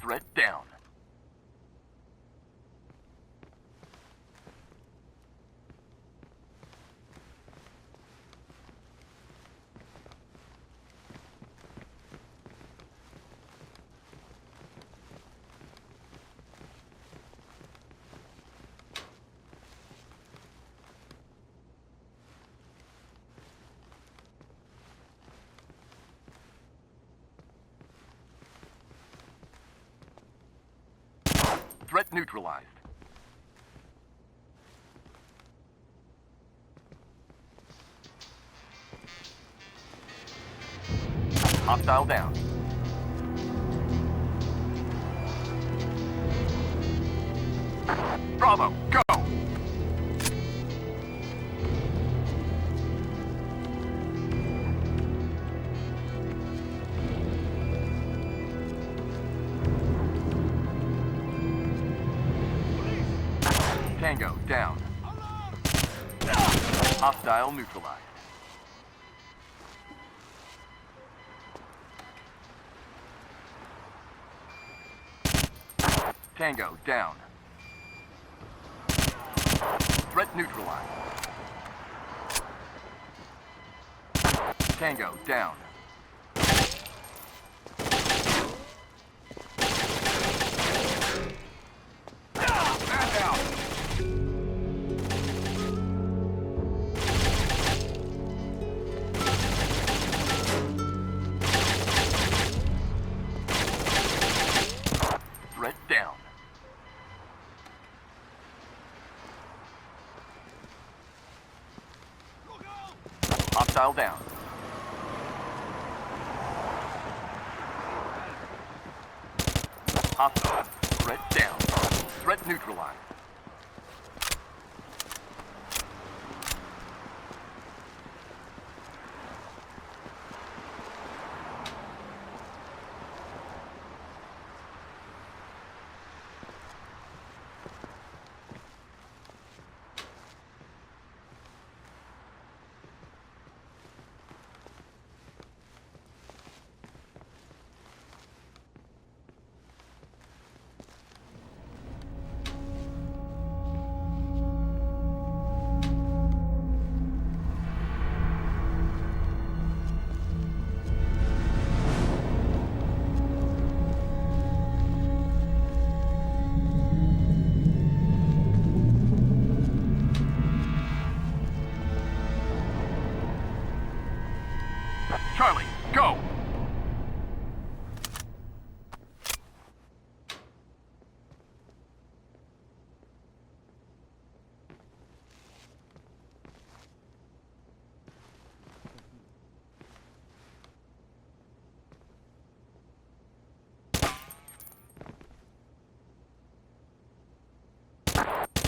Threat down. Threat neutralized. Hostile down. Bravo, go! Tango down. Hostile neutralized. Tango down. Threat neutralized. Tango down. Hostile down. Hostile. Threat down. Threat neutralized.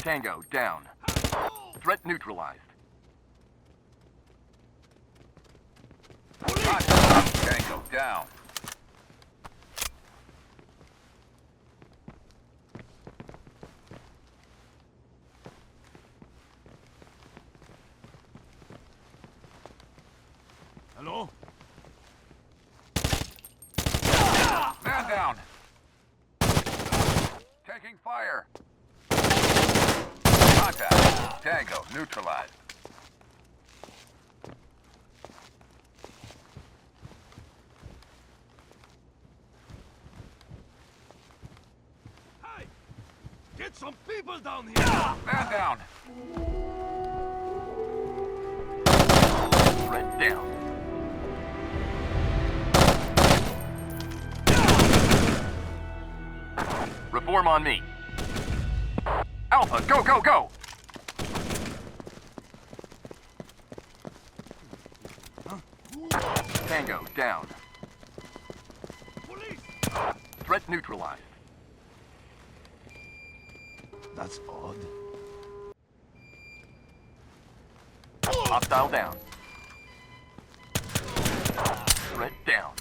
Tango down. Threat neutralized. Tango down. Hello? Man down. Taking fire. Contact. Tango neutralized. Hey! Get some people down here! Man down. Threat down. Reform on me. Alpha, go, go, go! Tango down. Police! Threat neutralized. That's odd. Hostile down. Threat down.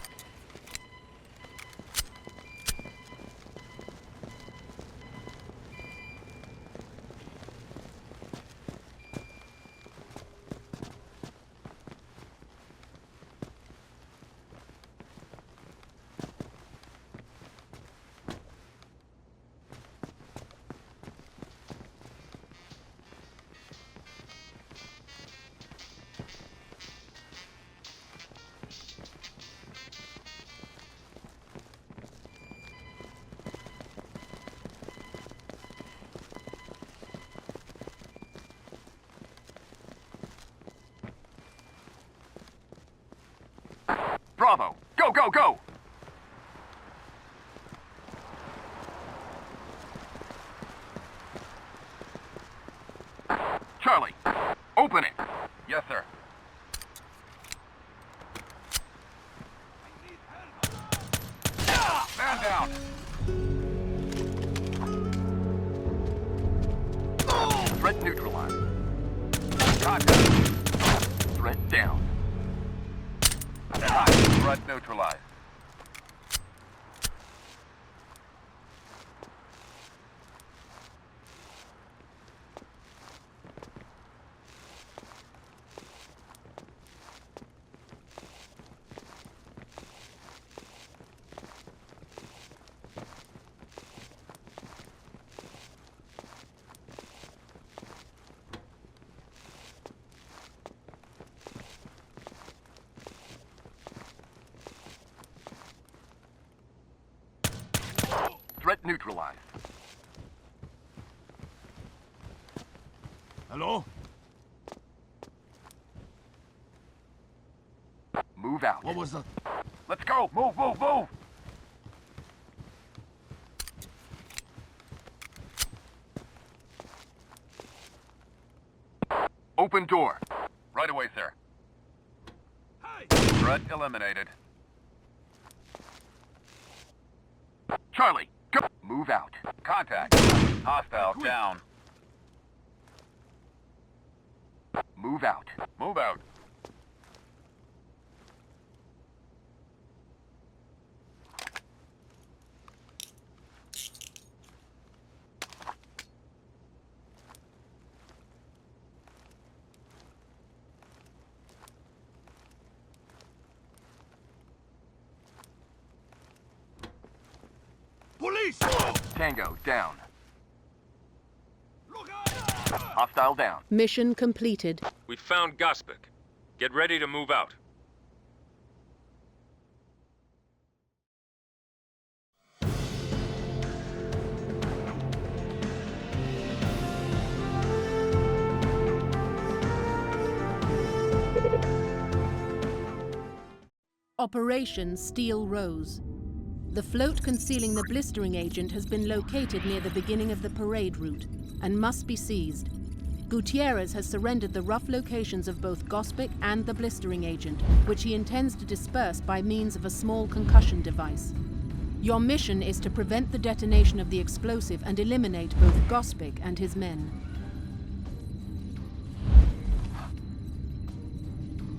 Bravo, go, go, go! Charlie, open it. Yes, sir. Man down. Threat neutralized. Contact. Threat down. Threat neutralized. Threat neutralized. Hello? Move out. What was that? Let's go. Move, move, move. Open door. Right away, sir. Hey! Threat eliminated. Charlie, go. Move out. Contact. Hostile down. Move out. Move out. Police! Tango down. Hostile down. Mission completed. We found Gospic. Get ready to move out. Operation Steel Rose. The float concealing the blistering agent has been located near the beginning of the parade route and must be seized. Gutierrez has surrendered the rough locations of both Gospic and the blistering agent, which he intends to disperse by means of a small concussion device. Your mission is to prevent the detonation of the explosive and eliminate both Gospic and his men.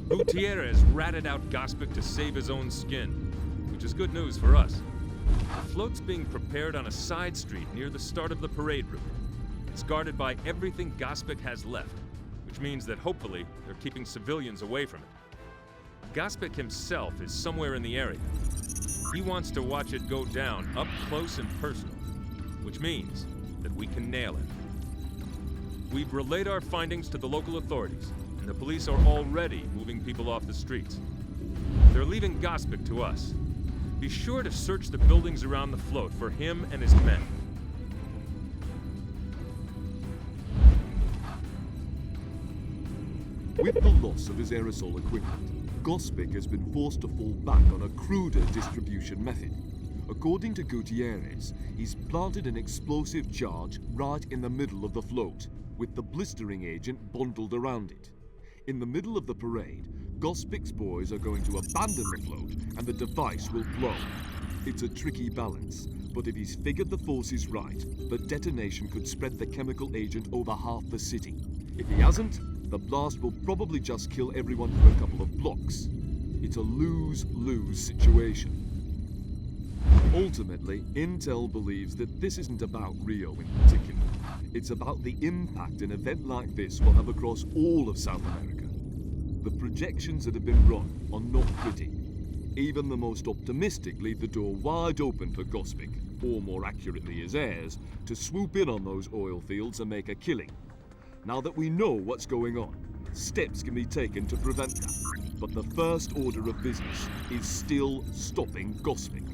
Gutierrez ratted out Gospic to save his own skin, which is good news for us. The float's being prepared on a side street near the start of the parade route. It's guarded by everything Gospic has left, which means that hopefully they're keeping civilians away from it. Gospic himself is somewhere in the area. He wants to watch it go down up close and personal, which means that we can nail it. We've relayed our findings to the local authorities, and the police are already moving people off the streets. They're leaving Gospic to us. Be sure to search the buildings around the float for him and his men. With the loss of his aerosol equipment, Gospic has been forced to fall back on a cruder distribution method. According to Gutierrez, he's planted an explosive charge right in the middle of the float, with the blistering agent bundled around it. In the middle of the parade, Gospic's boys are going to abandon the float and the device will blow. It's a tricky balance, but if he's figured the forces right, the detonation could spread the chemical agent over half the city. If he hasn't, the blast will probably just kill everyone for a couple of blocks. It's a lose-lose situation. Ultimately, Intel believes that this isn't about Rio in particular. It's about the impact an event like this will have across all of South America. The projections that have been run are not pretty. Even the most optimistic leave the door wide open for Gospic, or more accurately his heirs, to swoop in on those oil fields and make a killing. Now that we know what's going on, steps can be taken to prevent that. But the first order of business is still stopping Gospic.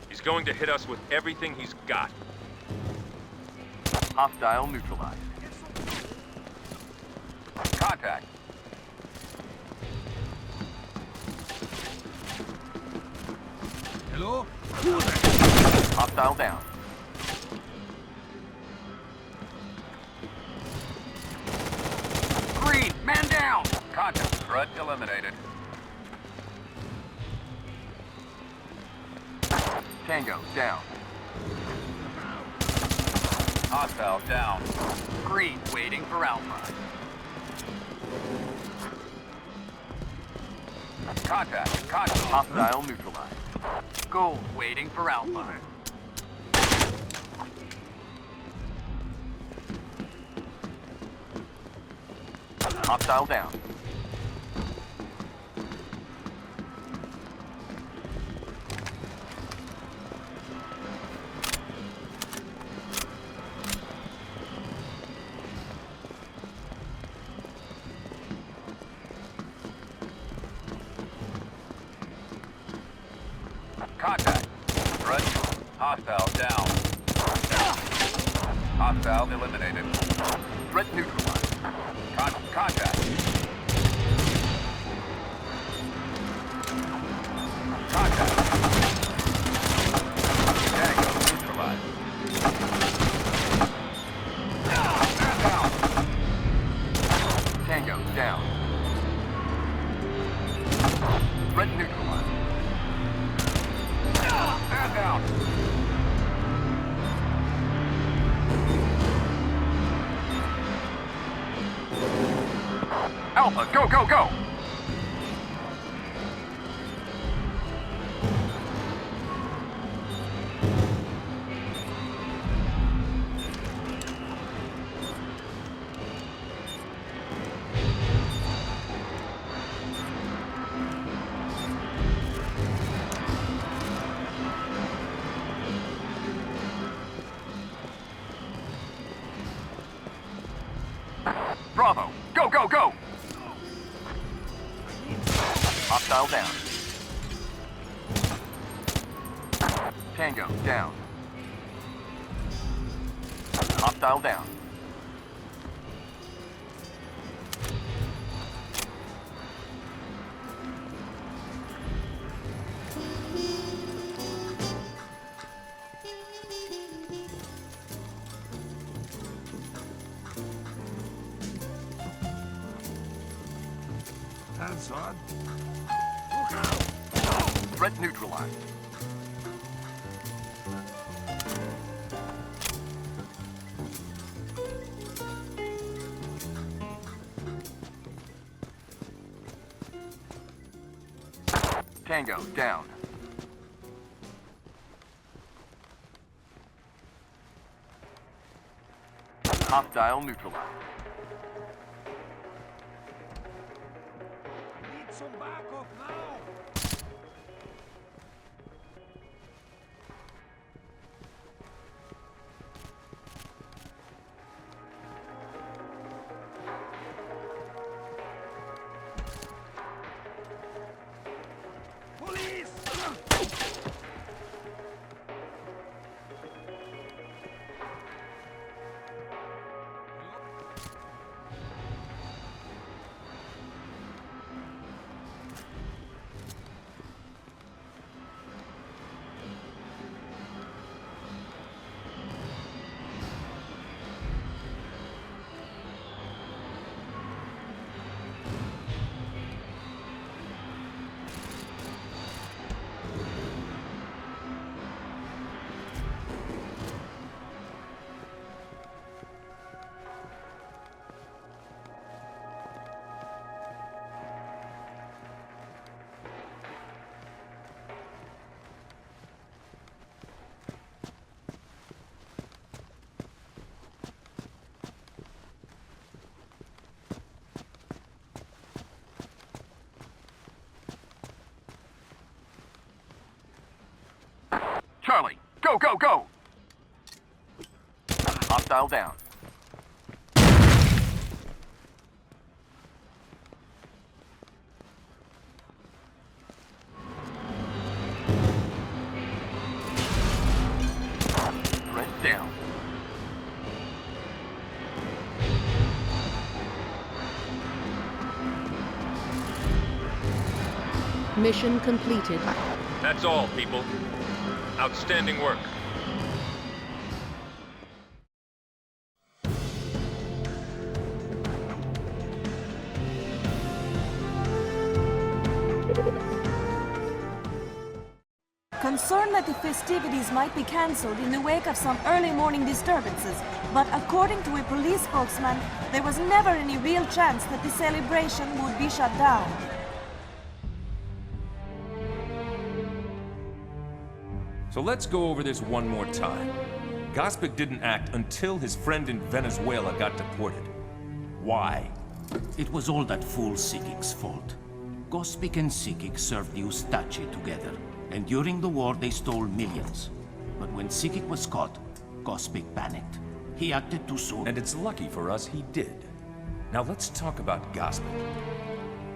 He's going to hit us with everything he's got. Hostile neutralized. Contact. Hello? Hostile down. Green, man down! Contact. Threat eliminated. Tango, down. Hostile down. Green, waiting for Alpha. Contact. Hostile neutralized. Gold, waiting for Alpha. Hostile down. Contact. Threat. Hostile down. Hostile eliminated. Threat neutralized. Contact. Contact. Tango neutralized. Tango down. Threat neutralized. Man down. Alpha, go, go, go! Bravo, go, go, go! Hostile down. Tango down. Hostile down. Hands on. Threat neutralized. Tango down. Hostile neutralized. Need some backup now. Police! Charlie, go, go, go! Hostile down. Threat down. Mission completed. That's all, people. Outstanding work. Concerned that the festivities might be cancelled in the wake of some early morning disturbances, but according to a police spokesman, there was never any real chance that the celebration would be shut down. So let's go over this one more time. Gospic didn't act until his friend in Venezuela got deported. Why? It was all that fool Sikik's fault. Gospic and Sikik served the Ustachi together, and during the war they stole millions. But when Sikik was caught, Gospic panicked. He acted too soon. And it's lucky for us he did. Now let's talk about Gospic.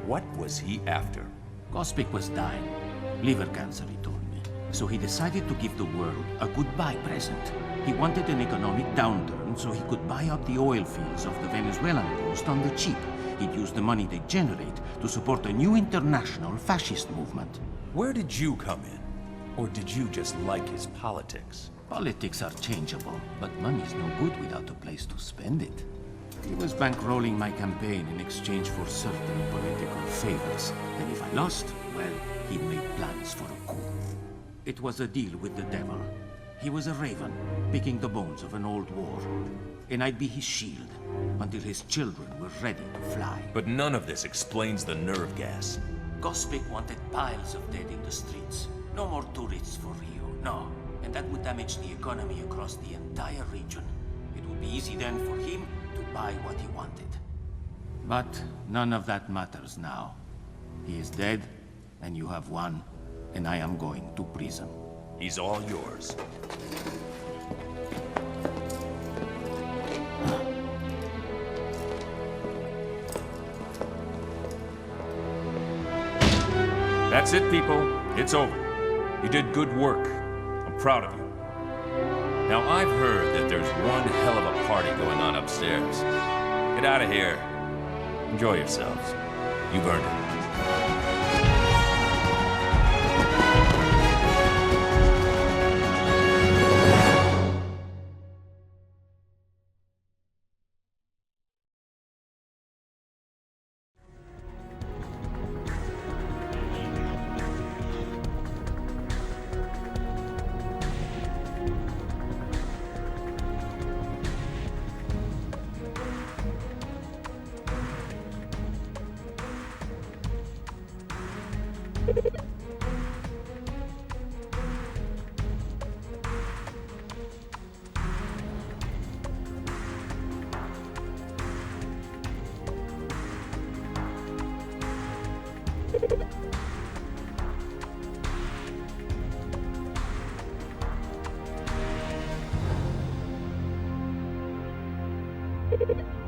What was he after? Gospic was dying. Liver cancer, he told me. So he decided to give the world a goodbye present. He wanted an economic downturn so he could buy up the oil fields of the Venezuelan coast on the cheap. He'd use the money they generate to support a new international fascist movement. Where did you come in? Or did you just like his politics? Politics are changeable, but money's no good without a place to spend it. He was bankrolling my campaign in exchange for certain political favors, and if I lost, well, he made plans for a coup. It was a deal with the devil. He was a raven, picking the bones of an old war, and I'd be his shield until his children were ready to fly. But none of this explains the nerve gas. Gospic wanted piles of dead in the streets. No more tourists for Rio, no. And that would damage the economy across the entire region. It would be easy then for him to buy what he wanted. But none of that matters now. He is dead, and you have won, and I am going to prison. He's all yours. That's it, people. It's over. You did good work. I'm proud of you. Now, I've heard that there's one hell of a party going on upstairs. Get out of here. Enjoy yourselves. You've earned it. you